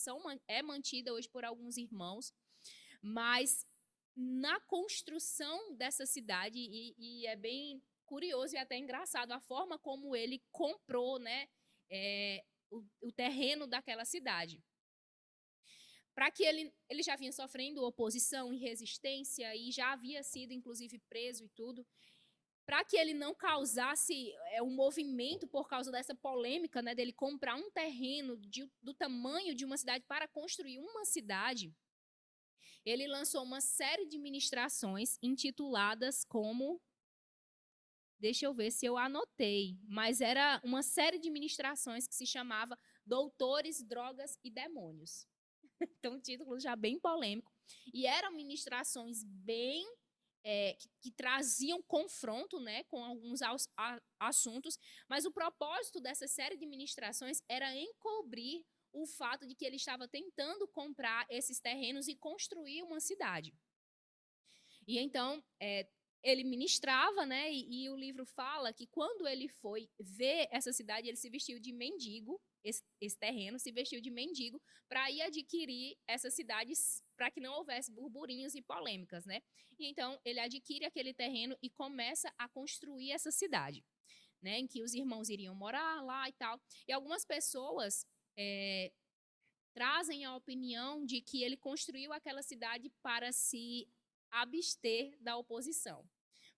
é mantida hoje por alguns irmãos. Mas na construção dessa cidade, e é bem curioso e até engraçado a forma como ele comprou, né, o terreno daquela cidade. Para que ele já vinha sofrendo oposição e resistência e já havia sido, inclusive, preso e tudo. Para que ele não causasse um movimento por causa dessa polêmica, né, dele comprar um terreno do tamanho de uma cidade para construir uma cidade, ele lançou uma série de ministrações intituladas como... Deixa eu ver se eu anotei, mas era uma série de ministrações que se chamava Doutores, Drogas e Demônios. Então, um título já bem polêmico. E eram ministrações bem... que traziam confronto, né, com alguns assuntos, mas o propósito dessa série de ministrações era encobrir o fato de que ele estava tentando comprar esses terrenos e construir uma cidade. E então, ele ministrava, né, e o livro fala que quando ele foi ver essa cidade, ele se vestiu de mendigo, esse terreno, se vestiu de mendigo para ir adquirir essa cidade, para que não houvesse burburinhos e polêmicas, né? E então ele adquire aquele terreno e começa a construir essa cidade, né? Em que os irmãos iriam morar lá e tal. E algumas pessoas trazem a opinião de que ele construiu aquela cidade para se abster da oposição,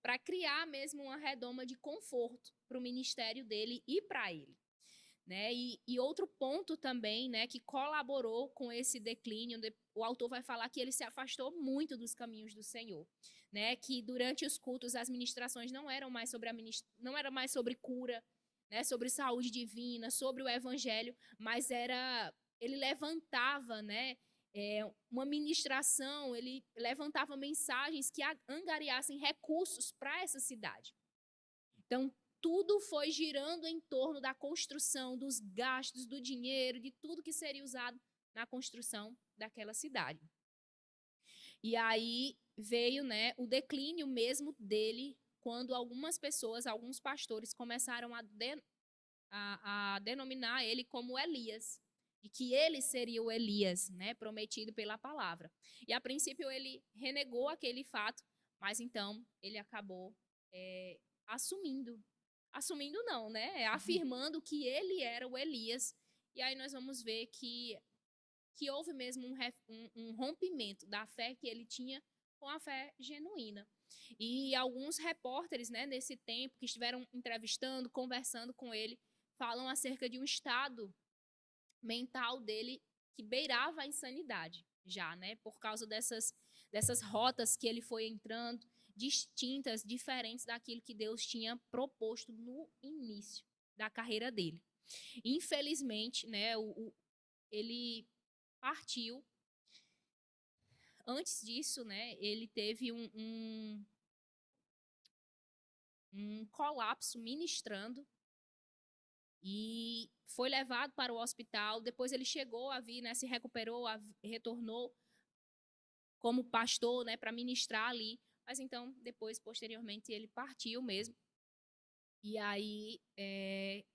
para criar mesmo uma redoma de conforto para o ministério dele e para ele. Né? E outro ponto também, né, que colaborou com esse declínio, o autor vai falar que ele se afastou muito dos caminhos do Senhor, né? Que durante os cultos as ministrações não eram mais sobre cura, né, sobre saúde divina, sobre o evangelho, mas ele levantava, né, uma ministração, ele levantava mensagens que angariassem recursos para essa cidade. Então, tudo foi girando em torno da construção, dos gastos, do dinheiro, de tudo que seria usado na construção daquela cidade. E aí veio, né, o declínio mesmo dele, quando algumas pessoas, alguns pastores começaram a denominar ele como Elias, e que ele seria o Elias, né, prometido pela palavra. E a princípio ele renegou aquele fato, mas então ele acabou assumindo não, né, afirmando que ele era o Elias. E aí nós vamos ver que houve mesmo um rompimento da fé que ele tinha com a fé genuína. E alguns repórteres, né, nesse tempo, que estiveram entrevistando, conversando com ele, falam acerca de um estado mental dele que beirava a insanidade já, né, por causa dessas rotas que ele foi entrando, distintas, diferentes daquilo que Deus tinha proposto no início da carreira dele. Infelizmente, né, ele partiu. Antes disso, né, ele teve um colapso ministrando e foi levado para o hospital. Depois ele chegou a vir, né, se recuperou, retornou como pastor, né, para ministrar ali. Mas então, depois, posteriormente, ele partiu mesmo. E aí,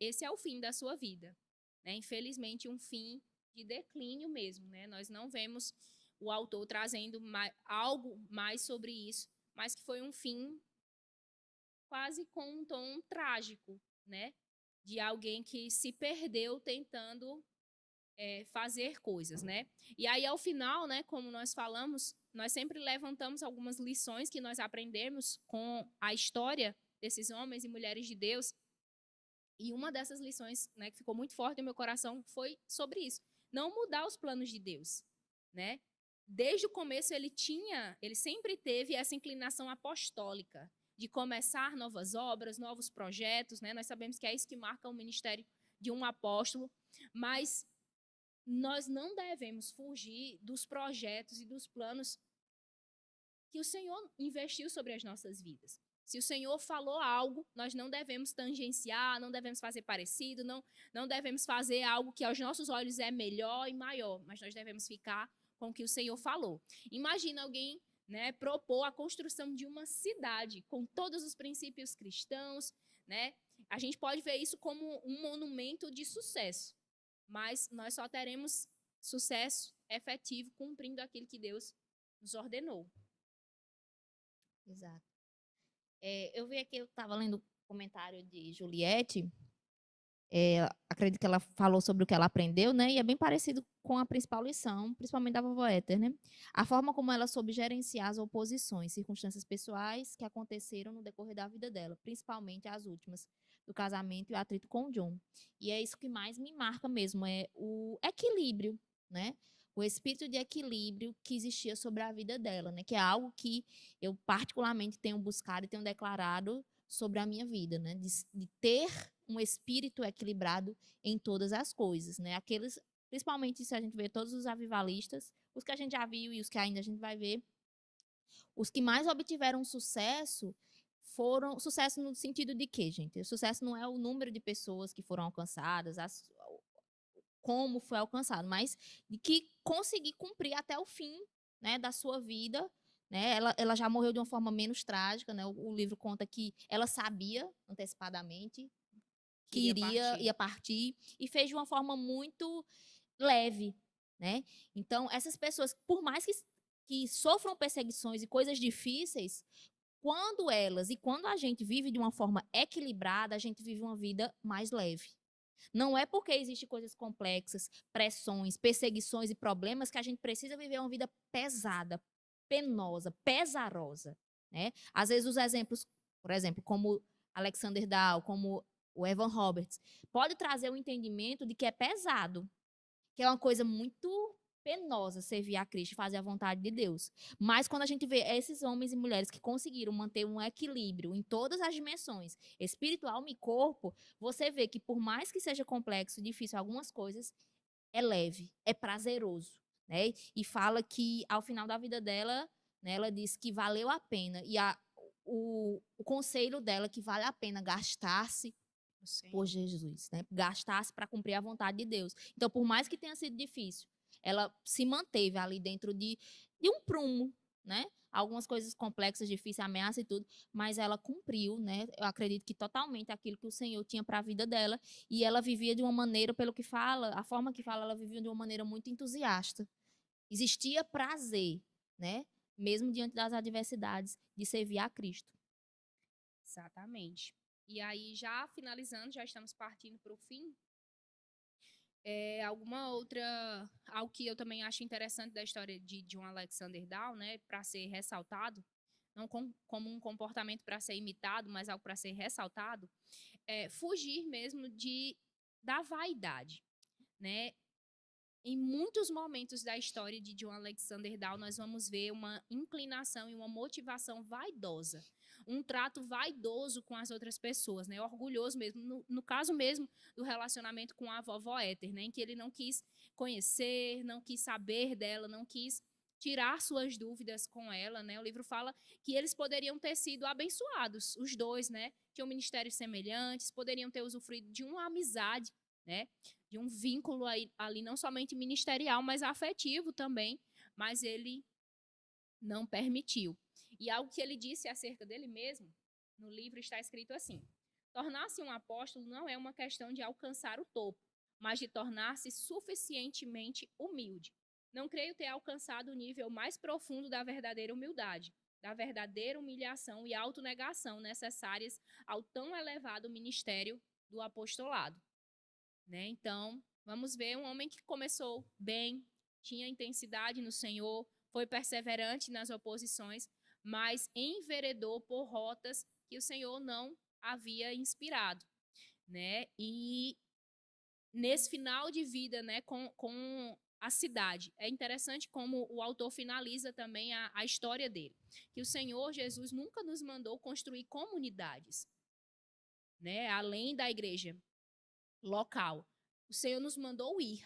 esse é o fim da sua vida, né? Infelizmente, um fim de declínio mesmo, né? Nós não vemos o autor trazendo algo mais sobre isso, mas que foi um fim quase com um tom trágico, né? De alguém que se perdeu tentando fazer coisas, né? E aí, ao final, né, como nós falamos, nós sempre levantamos algumas lições que nós aprendemos com a história desses homens e mulheres de Deus. E uma dessas lições, né, que ficou muito forte no meu coração foi sobre isso. Não mudar os planos de Deus, né? Desde o começo ele sempre teve essa inclinação apostólica de começar novas obras, novos projetos, né? Nós sabemos que é isso que marca o ministério de um apóstolo, mas nós não devemos fugir dos projetos e dos planos que o Senhor investiu sobre as nossas vidas. Se o Senhor falou algo, nós não devemos tangenciar, não devemos fazer parecido, não devemos fazer algo que aos nossos olhos é melhor e maior, mas nós devemos ficar com o que o Senhor falou. Imagina alguém, né, propor a construção de uma cidade com todos os princípios cristãos, né? A gente pode ver isso como um monumento de sucesso, mas nós só teremos sucesso efetivo cumprindo aquilo que Deus nos ordenou. Exato. Eu vi aqui, eu estava lendo o comentário de Juliette, acredito que ela falou sobre o que ela aprendeu, né? E é bem parecido com a principal lição, principalmente da vovó Éter, né? A forma como ela soube gerenciar as oposições, circunstâncias pessoais que aconteceram no decorrer da vida dela, principalmente as últimas, do casamento e o atrito com o John. E é isso que mais me marca mesmo, é o equilíbrio, né? O espírito de equilíbrio que existia sobre a vida dela, né? Que é algo que eu particularmente tenho buscado e tenho declarado sobre a minha vida, né? De ter um espírito equilibrado em todas as coisas, né? Aqueles, principalmente se a gente vê todos os avivalistas, os que a gente já viu e os que ainda a gente vai ver, os que mais obtiveram sucesso foram sucesso no sentido de quê, gente? O sucesso não é o número de pessoas que foram alcançadas, como foi alcançado, mas de que conseguir cumprir até o fim, né, da sua vida, né? Ela já morreu de uma forma menos trágica, né? O livro conta que ela sabia antecipadamente que ia partir e fez de uma forma muito leve, né? Então, essas pessoas, por mais que sofram perseguições e coisas difíceis, quando a gente vive de uma forma equilibrada, a gente vive uma vida mais leve. Não é porque existem coisas complexas, pressões, perseguições e problemas que a gente precisa viver uma vida pesada, penosa, pesarosa, né? Às vezes os exemplos, por exemplo, como Alexander Dow, como o Evan Roberts, pode trazer o entendimento de que é pesado, que é uma coisa muito penosa servir a Cristo e fazer a vontade de Deus. Mas quando a gente vê esses homens e mulheres que conseguiram manter um equilíbrio em todas as dimensões, espiritual, alma e corpo, você vê que por mais que seja complexo, difícil algumas coisas, é leve, é prazeroso, né? E fala que ao final da vida dela, né, ela diz que valeu a pena. E o conselho dela que vale a pena gastar-se por Jesus, né? Gastasse para cumprir a vontade de Deus. Então, por mais que tenha sido difícil, ela se manteve ali dentro de um prumo, né? Algumas coisas complexas, difíceis, ameaça e tudo, mas ela cumpriu, né? Eu acredito que totalmente aquilo que o Senhor tinha para a vida dela, e ela vivia de uma maneira, pelo que fala, a forma que fala, ela vivia de uma maneira muito entusiasta. Existia prazer, né? Mesmo diante das adversidades, de servir a Cristo. Exatamente. E aí, já finalizando, já estamos partindo para o fim. Alguma outra, algo que eu também acho interessante da história de John Alexander Down, né, para ser ressaltado, não como um comportamento para ser imitado, mas algo para ser ressaltado, fugir mesmo da vaidade, né? Em muitos momentos da história de John Alexander Down, nós vamos ver uma inclinação e uma motivação vaidosa, um trato vaidoso com as outras pessoas, né? Orgulhoso mesmo, no caso mesmo do relacionamento com a vovó Éter, né? Em que ele não quis conhecer, não quis saber dela, não quis tirar suas dúvidas com ela, né? O livro fala que eles poderiam ter sido abençoados, os dois, né? Tinham ministérios semelhantes, poderiam ter usufruído de uma amizade, né? De um vínculo ali não somente ministerial, mas afetivo também, mas ele não permitiu. E algo que ele disse acerca dele mesmo, no livro está escrito assim: tornar-se um apóstolo não é uma questão de alcançar o topo, mas de tornar-se suficientemente humilde. Não creio ter alcançado o nível mais profundo da verdadeira humildade, da verdadeira humilhação e autonegação necessárias ao tão elevado ministério do apostolado. Né? Então, vamos ver um homem que começou bem, tinha intensidade no Senhor, foi perseverante nas oposições, mas enveredou por rotas que o Senhor não havia inspirado, né? E nesse final de vida, né, com a cidade, é interessante como o autor finaliza também a história dele, que o Senhor Jesus nunca nos mandou construir comunidades, né, além da igreja local. O Senhor nos mandou ir,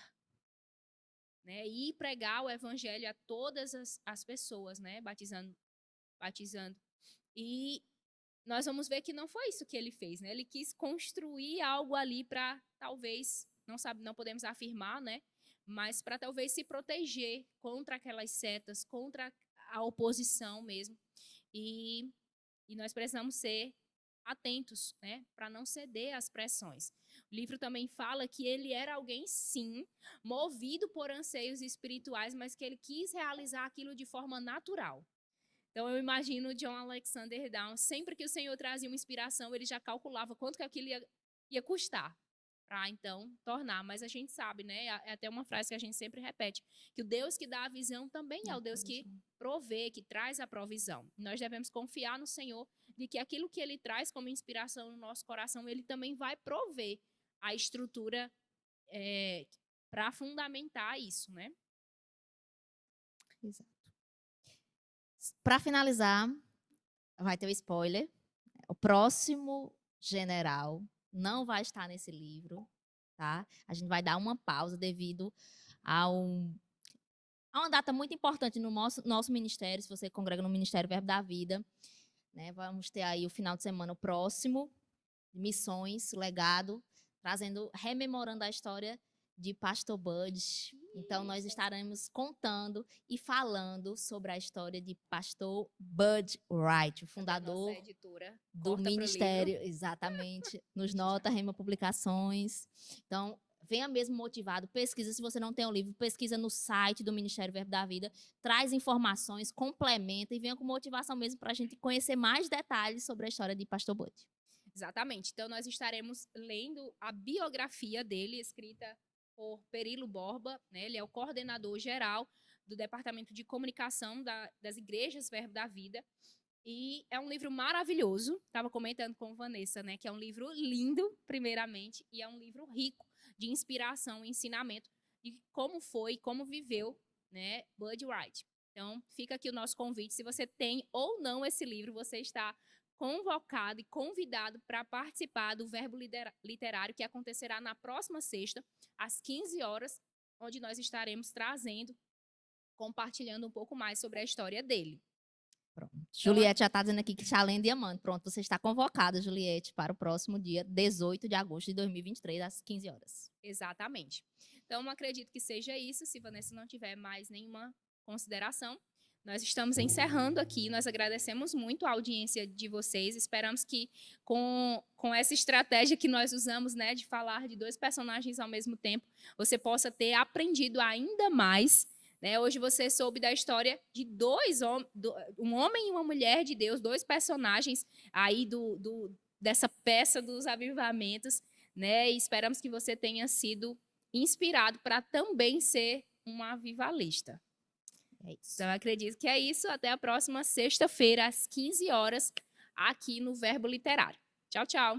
né? Ir pregar o evangelho a todas as pessoas, né? Batizando. E nós vamos ver que não foi isso que ele fez, né? Ele quis construir algo ali para talvez, não podemos afirmar, né? Mas para talvez se proteger contra aquelas setas, contra a oposição mesmo. E nós precisamos ser atentos, né, para não ceder às pressões. O livro também fala que ele era alguém, sim, movido por anseios espirituais, mas que ele quis realizar aquilo de forma natural. Então, eu imagino John Alexander Down, sempre que o Senhor trazia uma inspiração, ele já calculava quanto que aquilo ia custar para, então, tornar. Mas a gente sabe, né, é até uma frase que a gente sempre repete, que o Deus que dá a visão também é o Deus que provê, que traz a provisão. Nós devemos confiar no Senhor de que aquilo que Ele traz como inspiração no nosso coração, Ele também vai prover a estrutura para fundamentar isso, né? Exato. Para finalizar, vai ter o spoiler. O próximo general não vai estar nesse livro, tá? A gente vai dar uma pausa devido a uma data muito importante no nosso ministério, se você congrega no Ministério Verbo da Vida, né? Vamos ter aí o final de semana próximo, missões, legado, rememorando a história de Pastor Bud. Então, nós estaremos contando e falando sobre a história de Pastor Bud Wright, o fundador do ministério, exatamente, nos Nota Rema Publicações. Então, venha mesmo motivado, pesquisa, se você não tem o livro, pesquisa no site do Ministério Verbo da Vida, traz informações, complementa e venha com motivação mesmo para a gente conhecer mais detalhes sobre a história de Pastor Bud. Exatamente. Então, nós estaremos lendo a biografia dele, escrita por Perilo Borba, né? Ele é o coordenador geral do Departamento de Comunicação das Igrejas Verbo da Vida. E é um livro maravilhoso. Estava comentando com Vanessa, né? Que é um livro lindo, primeiramente, e é um livro rico de inspiração e ensinamento de como foi, como viveu, né, Bud Wright. Então, fica aqui o nosso convite. Se você tem ou não esse livro, você está convocado e convidado para participar do Verbo Literário, que acontecerá na próxima sexta, às 15 horas, onde nós estaremos compartilhando um pouco mais sobre a história dele. Pronto. Então, Juliette já está dizendo aqui que Chalene Diamante. Pronto, você está convocada, Juliette, para o próximo dia 18 de agosto de 2023, às 15 horas. exatamente. Então, acredito que seja isso. Se Vanessa não tiver mais nenhuma consideração, nós estamos encerrando aqui. Nós agradecemos muito a audiência de vocês. Esperamos que com essa estratégia que nós usamos, né, de falar de dois personagens ao mesmo tempo, você possa ter aprendido ainda mais. Né? Hoje você soube da história de um homem e uma mulher de Deus, dois personagens aí dessa peça dos avivamentos. Né? E esperamos que você tenha sido inspirado para também ser um avivalista. É isso. Então, eu acredito que é isso. Até a próxima sexta-feira, às 15 horas, aqui no Verbo Literário. Tchau, tchau.